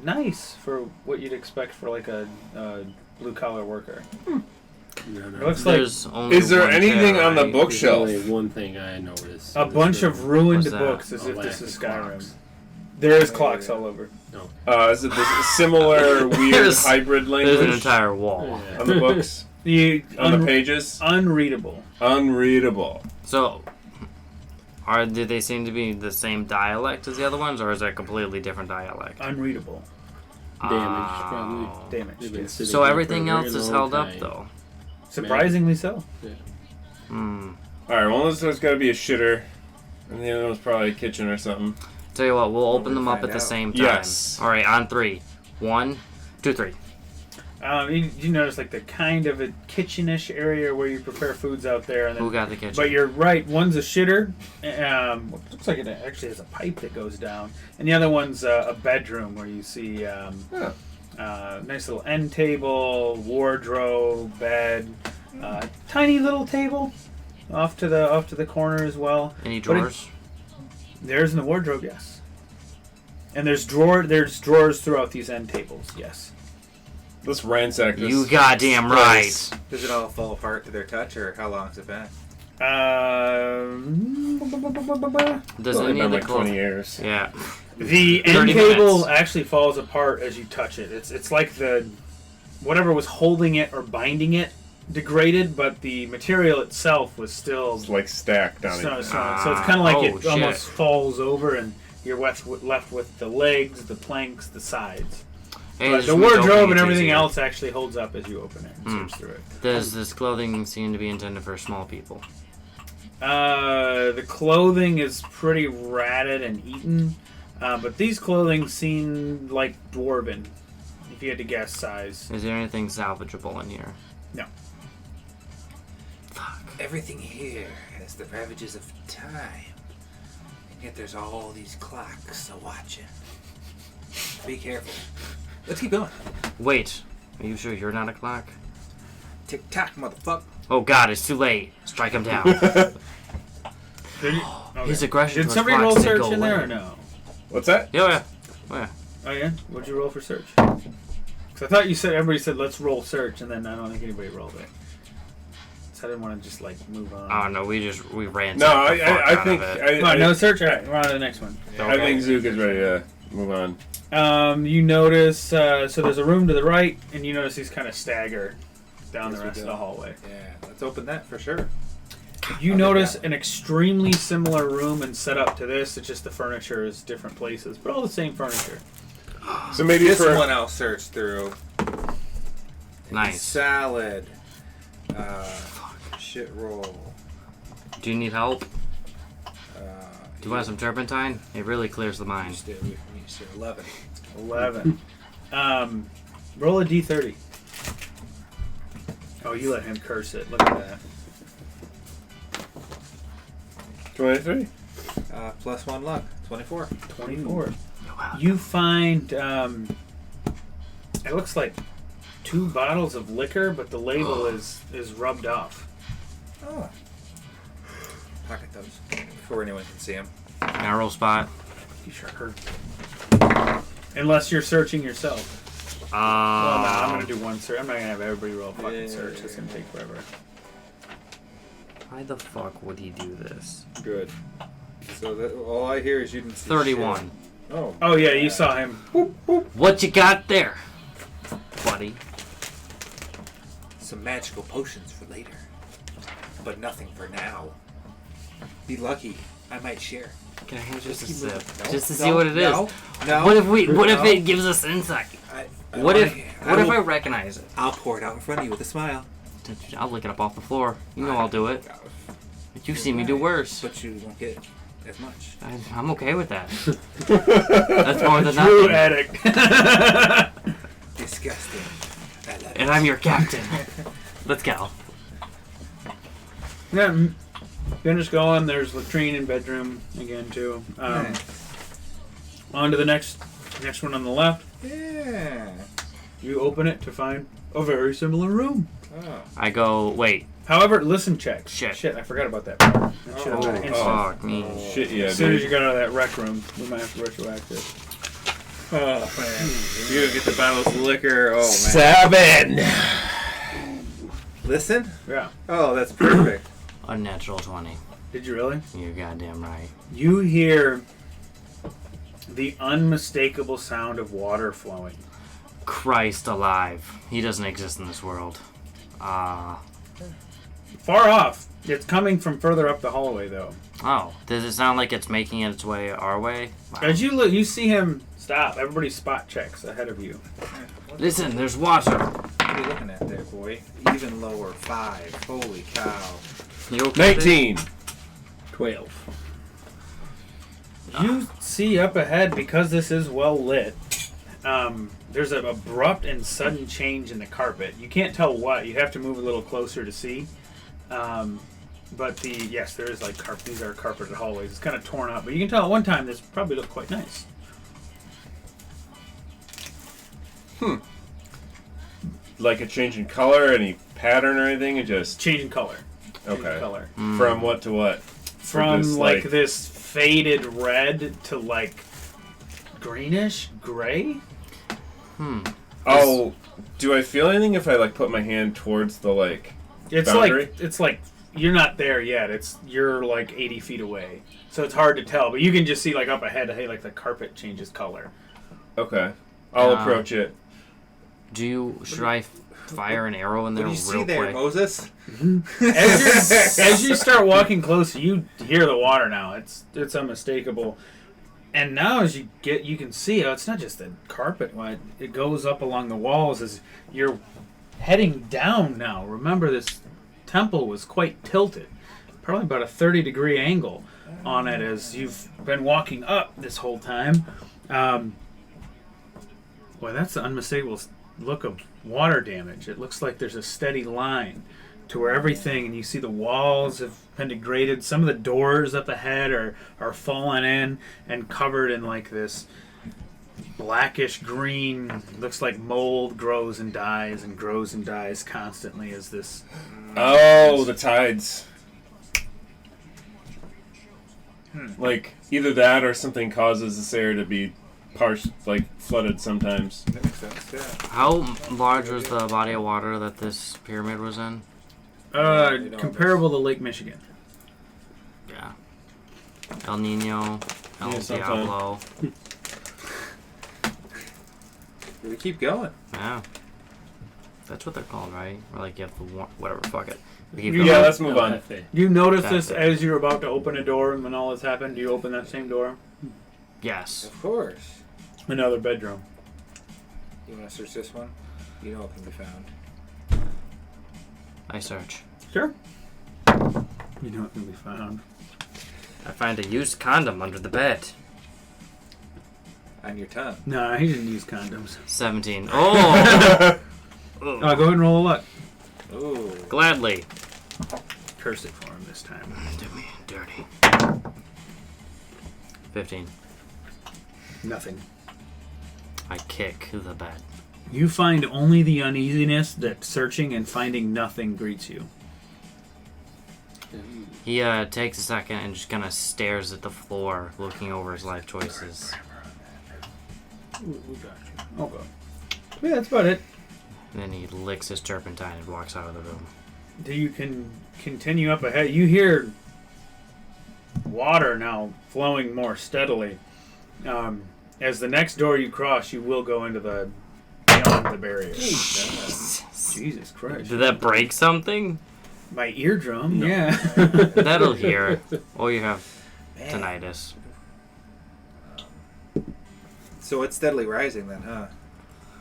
nice for what you'd expect for like a blue-collar worker. No, It looks like There's only Is there one anything chair, on the right? bookshelf? There's only one thing I noticed. a bunch of ruined What's that? books, as A if this lack is of Skyrim. clocks. There is clocks all over. Is it this similar weird There's- hybrid There's an language entire wall. Yeah. on the books? On the pages? Unreadable. Unreadable. So, did they seem to be the same dialect as the other ones, or is it a completely different dialect? Unreadable. Damaged, probably. Oh. Damaged. They've been yes. sitting So here everything for a very else is long held up, time. though. Surprisingly so. Hmm. Alright, one of those got to be a shitter, and the other one's probably a kitchen or something. Tell you what, we'll open we them up find at the out? same time. Yes. All right, on 3. 1, 2, 3. You notice like the kind of a kitchenish area where you prepare foods out there, and Who then, got the kitchen? but you're right. One's a shitter. Looks like it actually has a pipe that goes down, and the other one's a bedroom where you see nice little end table, wardrobe, bed, tiny little table off to the corner as well. Any But it- drawers? There's in the wardrobe, yes. And there's drawers throughout these end tables, yes. Let's ransack this. You goddamn right. place. Does it all fall apart to their touch, or how long has it been? Does Only any been of the like 20 clothes? years. Yeah. The end 30 table minutes. actually falls apart as you touch it. It's like whatever was holding it or binding it degraded, but the material itself was still It's like stacked on so it. it's kind of like Oh, it shit. almost falls over, and you're left with the legs, the planks, the sides. Hey, But just the move it open, wardrobe and it's everything easier. else actually holds up as you open it and Hmm. search through it. Does this clothing seem to be intended for small people? The clothing is pretty ratted and eaten, but these clothing seem like dwarven, if you had to guess size. Is there anything salvageable in here? No. Fuck. Everything here has the ravages of time, and yet there's all these clocks a-watching. Be careful. Let's keep going. Wait, are you sure you're not a clock? Tick-tock, motherfucker. Oh god, it's too late. Strike him down. His aggression Did towards somebody roll clocks didn't search go in there away. or no? What's that? Yeah, yeah. Oh yeah? What'd you roll for search? Because I thought everybody said let's roll search, and then I don't think anybody rolled it. So I didn't want to just like move on. Oh no, we ran. No, I think Come on, no search? Alright, we're on to the next one. I think Zook is ready to move on. You notice, so there's a room to the right, and you notice he's kind of stagger down Yes, the we rest of do. the hallway. Yeah, let's open that for sure. You I'll do notice that an extremely similar room and setup to this. It's just the furniture is different places, but all the same furniture. So maybe This for one I'll search through. Nice. Salad. Shit roll. Do you need help? Uh, Do you want some turpentine? It really clears the mind. Stay away from me, sir. 11. 11. Roll a d30. Oh, you let him curse it. Look at that. 23. Plus 1 luck. 24. 24. You find, it looks like 2 bottles of liquor, but the label is rubbed off. Oh. Pocket those before anyone can see them. Narrow spot. You sure? Unless you're searching yourself. Well, no, I'm going to do one search. I'm not going to have everybody roll a fucking search. It's going to take forever. Why the fuck would he do this? Good. So that, all I hear is you didn't see 31. shit. Oh. Oh, yeah, you saw him. Whoop, whoop. What you got there, buddy? Some magical potions for later. But nothing for now. Be lucky. I might share. Can I have just a sip? No, Just to no, see what it is. No. What if it gives us insight? What if I I recognize it? I'll pour it out in front of you with a smile. I'll lick it up off the floor. You know I'll do it. But you've seen me do worse. But you won't get as much. I'm okay with that. That's more than True nothing. addict. Disgusting. I love it. And I'm your captain. Let's go. Yeah, finish going. There's latrine and bedroom again, too. On to the next one on the left. Yeah. You open it to find a very similar room. Oh. I go, wait. However, listen checks. Shit. I forgot about that part. That should have been instant. Fuck me. Shit, yeah, As soon as dude. you got out of that rec room, we might have to retroactive. Oh, man. You get the bottles of liquor. Oh, man. 7. Listen? Yeah. Oh, that's perfect. Unnatural 20. Did you really? You're goddamn right. You hear the unmistakable sound of water flowing. Christ alive. He doesn't exist in this world. Far off. It's coming from further up the hallway, though. Oh. Does it sound like it's making its way our way? Wow. As you look, you see him stop. Everybody spot checks ahead of you. Listen, there's water. What are you looking at there, boy? Even lower. 5. Holy cow. You okay? 19. 12. You see up ahead, because this is well lit, there's an abrupt and sudden change in the carpet. You can't tell what. You have to move a little closer to see. But yes, there is like these are carpeted hallways. It's kind of torn up, but you can tell at one time this probably looked quite nice. Like a change in color, any pattern or anything? It just... Change in color. Change in Okay. color. From what to what? From Just, like this faded red to like greenish gray. Oh, do I feel anything if I like put my hand towards the like boundary? It's like you're not there yet. You're like 80 feet away, so it's hard to tell. But you can just see like up ahead. Hey, like the carpet changes color. Okay, I'll approach it. Should I fire an arrow in What there do real you see there, quick? Moses? As you start walking closer, you hear the water now. It's unmistakable. And now as you can see, it's not just the carpet. It goes up along the walls as you're heading down now. Remember, this temple was quite tilted. Probably about a 30-degree angle on it as you've been walking up this whole time. Boy, that's the unmistakable look of water damage. It looks like there's a steady line to where everything, and you see the walls have been degraded. Some of the doors up ahead are fallen in and covered in like this blackish green. Looks like mold grows and dies constantly as this. Oh, the tides. Like either that or something causes this area to be flooded sometimes. That makes sense, yeah. How large was the body of water that this pyramid was in? Comparable to Lake Michigan. Yeah. El Nino, El Yeah, sometime. Diablo. We keep going. Yeah. That's what they're called, right? Or like you have to whatever, fuck it. We keep Yeah, going. Let's move on. You notice That's this it. as you're about to open a door, and when all this happened, do you open that same door? Yes. Of course. Another bedroom. You want to search this one? You know it can be found. I search. Sure. You know it can be found. I find a used condom under the bed. On your tongue. Nah, he didn't use condoms. 17. Oh! Go ahead and roll a luck. Ooh. Gladly. Curse it for him this time. Do me dirty. 15. Nothing. I kick the bed. You find only the uneasiness that searching and finding nothing greets you. He takes a second and just kind of stares at the floor, looking over his life choices. We got you. Okay. Yeah, that's about it. And then he licks his turpentine and walks out of the room. You can continue up ahead. You hear water now flowing more steadily. As the next door you cross, you will go into the beyond the barrier. Jesus Christ! Did that break something? My eardrum. No. Yeah. That'll hear. Or you have tinnitus. So it's steadily rising then, huh?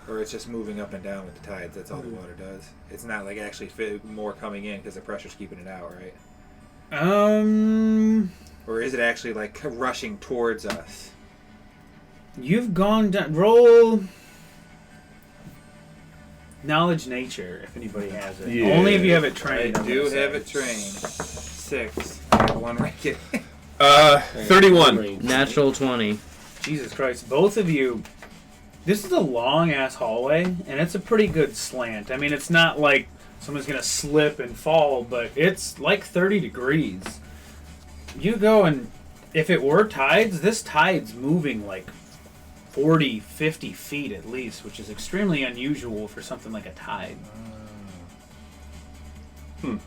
Or it's just moving up and down with the tides. That's all the water does. It's not like actually more coming in because the pressure's keeping it out, right? Or is it actually like rushing towards us? You've gone down. Roll knowledge nature if anybody has it. Yeah. Only if you have it trained. I do have it trained. 6. I have 1 rank. 31. Natural 20. Jesus Christ! Both of you. This is a long ass hallway, and it's a pretty good slant. I mean, it's not like someone's gonna slip and fall, but it's like 30 degrees. You go and if it were tides, this tide's moving like 40, 50 feet at least, which is extremely unusual for something like a tide. Well,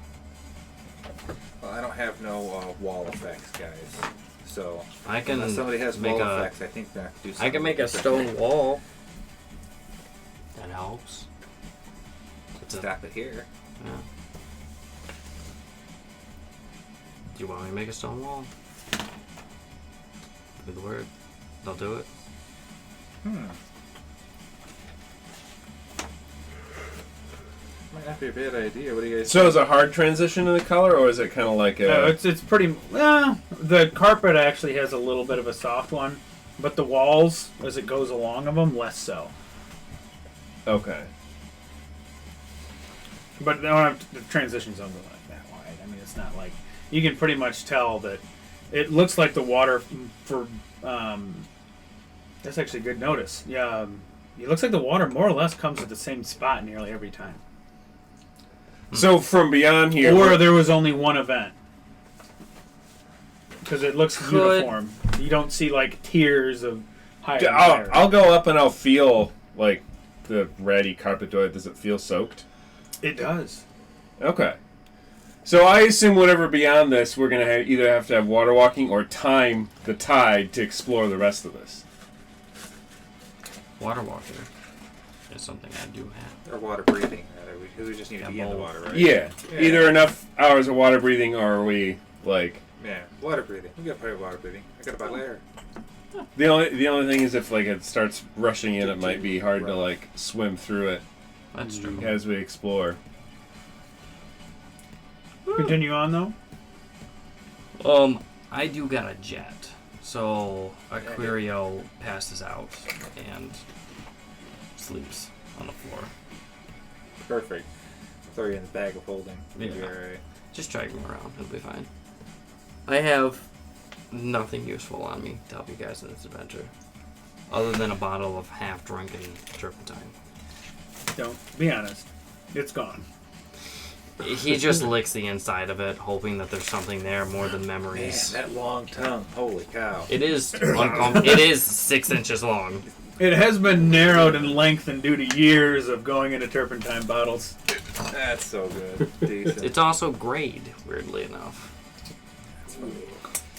I don't have no wall effects, guys. So I can unless somebody has make wall a. effects, I think they have to do something. I can make a different. stone wall. That helps. Stop it here. Yeah. Do you want me to make a stone wall? Do the word. They'll do it. Might not be a bad idea. What do you guys So is it a hard transition in the color, or is it kind of like a... No, it's pretty. The carpet actually has a little bit of a soft one, but the walls, as it goes along of them, less so. Okay. But the transition zones are like that wide. I mean, it's not like you can pretty much tell that it looks like the water for. That's actually a good notice. Yeah, it looks like the water more or less comes at the same spot nearly every time. So from beyond here... Or there was only one event. Because it looks Could- uniform. You don't see like tiers of higher. and higher. I'll go up and I'll feel like the ratty carpet door. Does it feel soaked? It does. Okay. So I assume whatever beyond this, we're going to either have to have water walking or time the tide to explore the rest of this. Water walker is something I do have. Or water breathing, rather. We just need to be in the both. water, right? Yeah. Yeah. Either enough hours of water breathing or are we, like... Yeah, water breathing. We got plenty of water breathing. I got about there. The only thing is if, like, it starts rushing in, it might be hard to, like, swim through it That's true. as we explore. Continue on though. I do got a jet, so Aquario passes out and sleeps on the floor. Perfect. Throw you in the bag of holding. You'll be Yeah. alright. Just drag him around; it'll be fine. I have nothing useful on me to help you guys in this adventure, other than a bottle of half-drunken turpentine. Don't be honest. It's gone. He just licks the inside of it, hoping that there's something there more than memories. Man, that long tongue. Holy cow. It is it is 6 inches long. It has been narrowed in length and due to years of going into turpentine bottles. That's so good. Decent. It's also grayed, weirdly enough.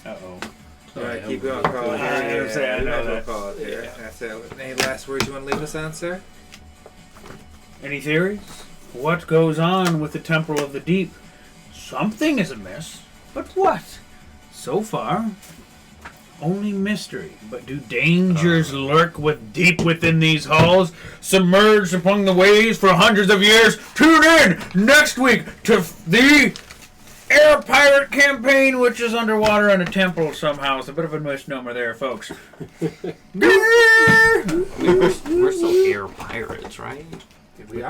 Uh-oh. Alright, keep going, call it I here. was saying, I We know might as well that. call it here. That's it. Any last words you want to leave us on, sir? Any theories? What goes on with the temporal of the deep? Something is amiss. But what? So far, only mystery. But do dangers lurk deep within these halls, submerged among the waves for hundreds of years? Tune in next week to the Air Pirate Campaign, which is underwater in a temporal somehow. It's a bit of a misnomer there, folks. We're still air pirates, right? We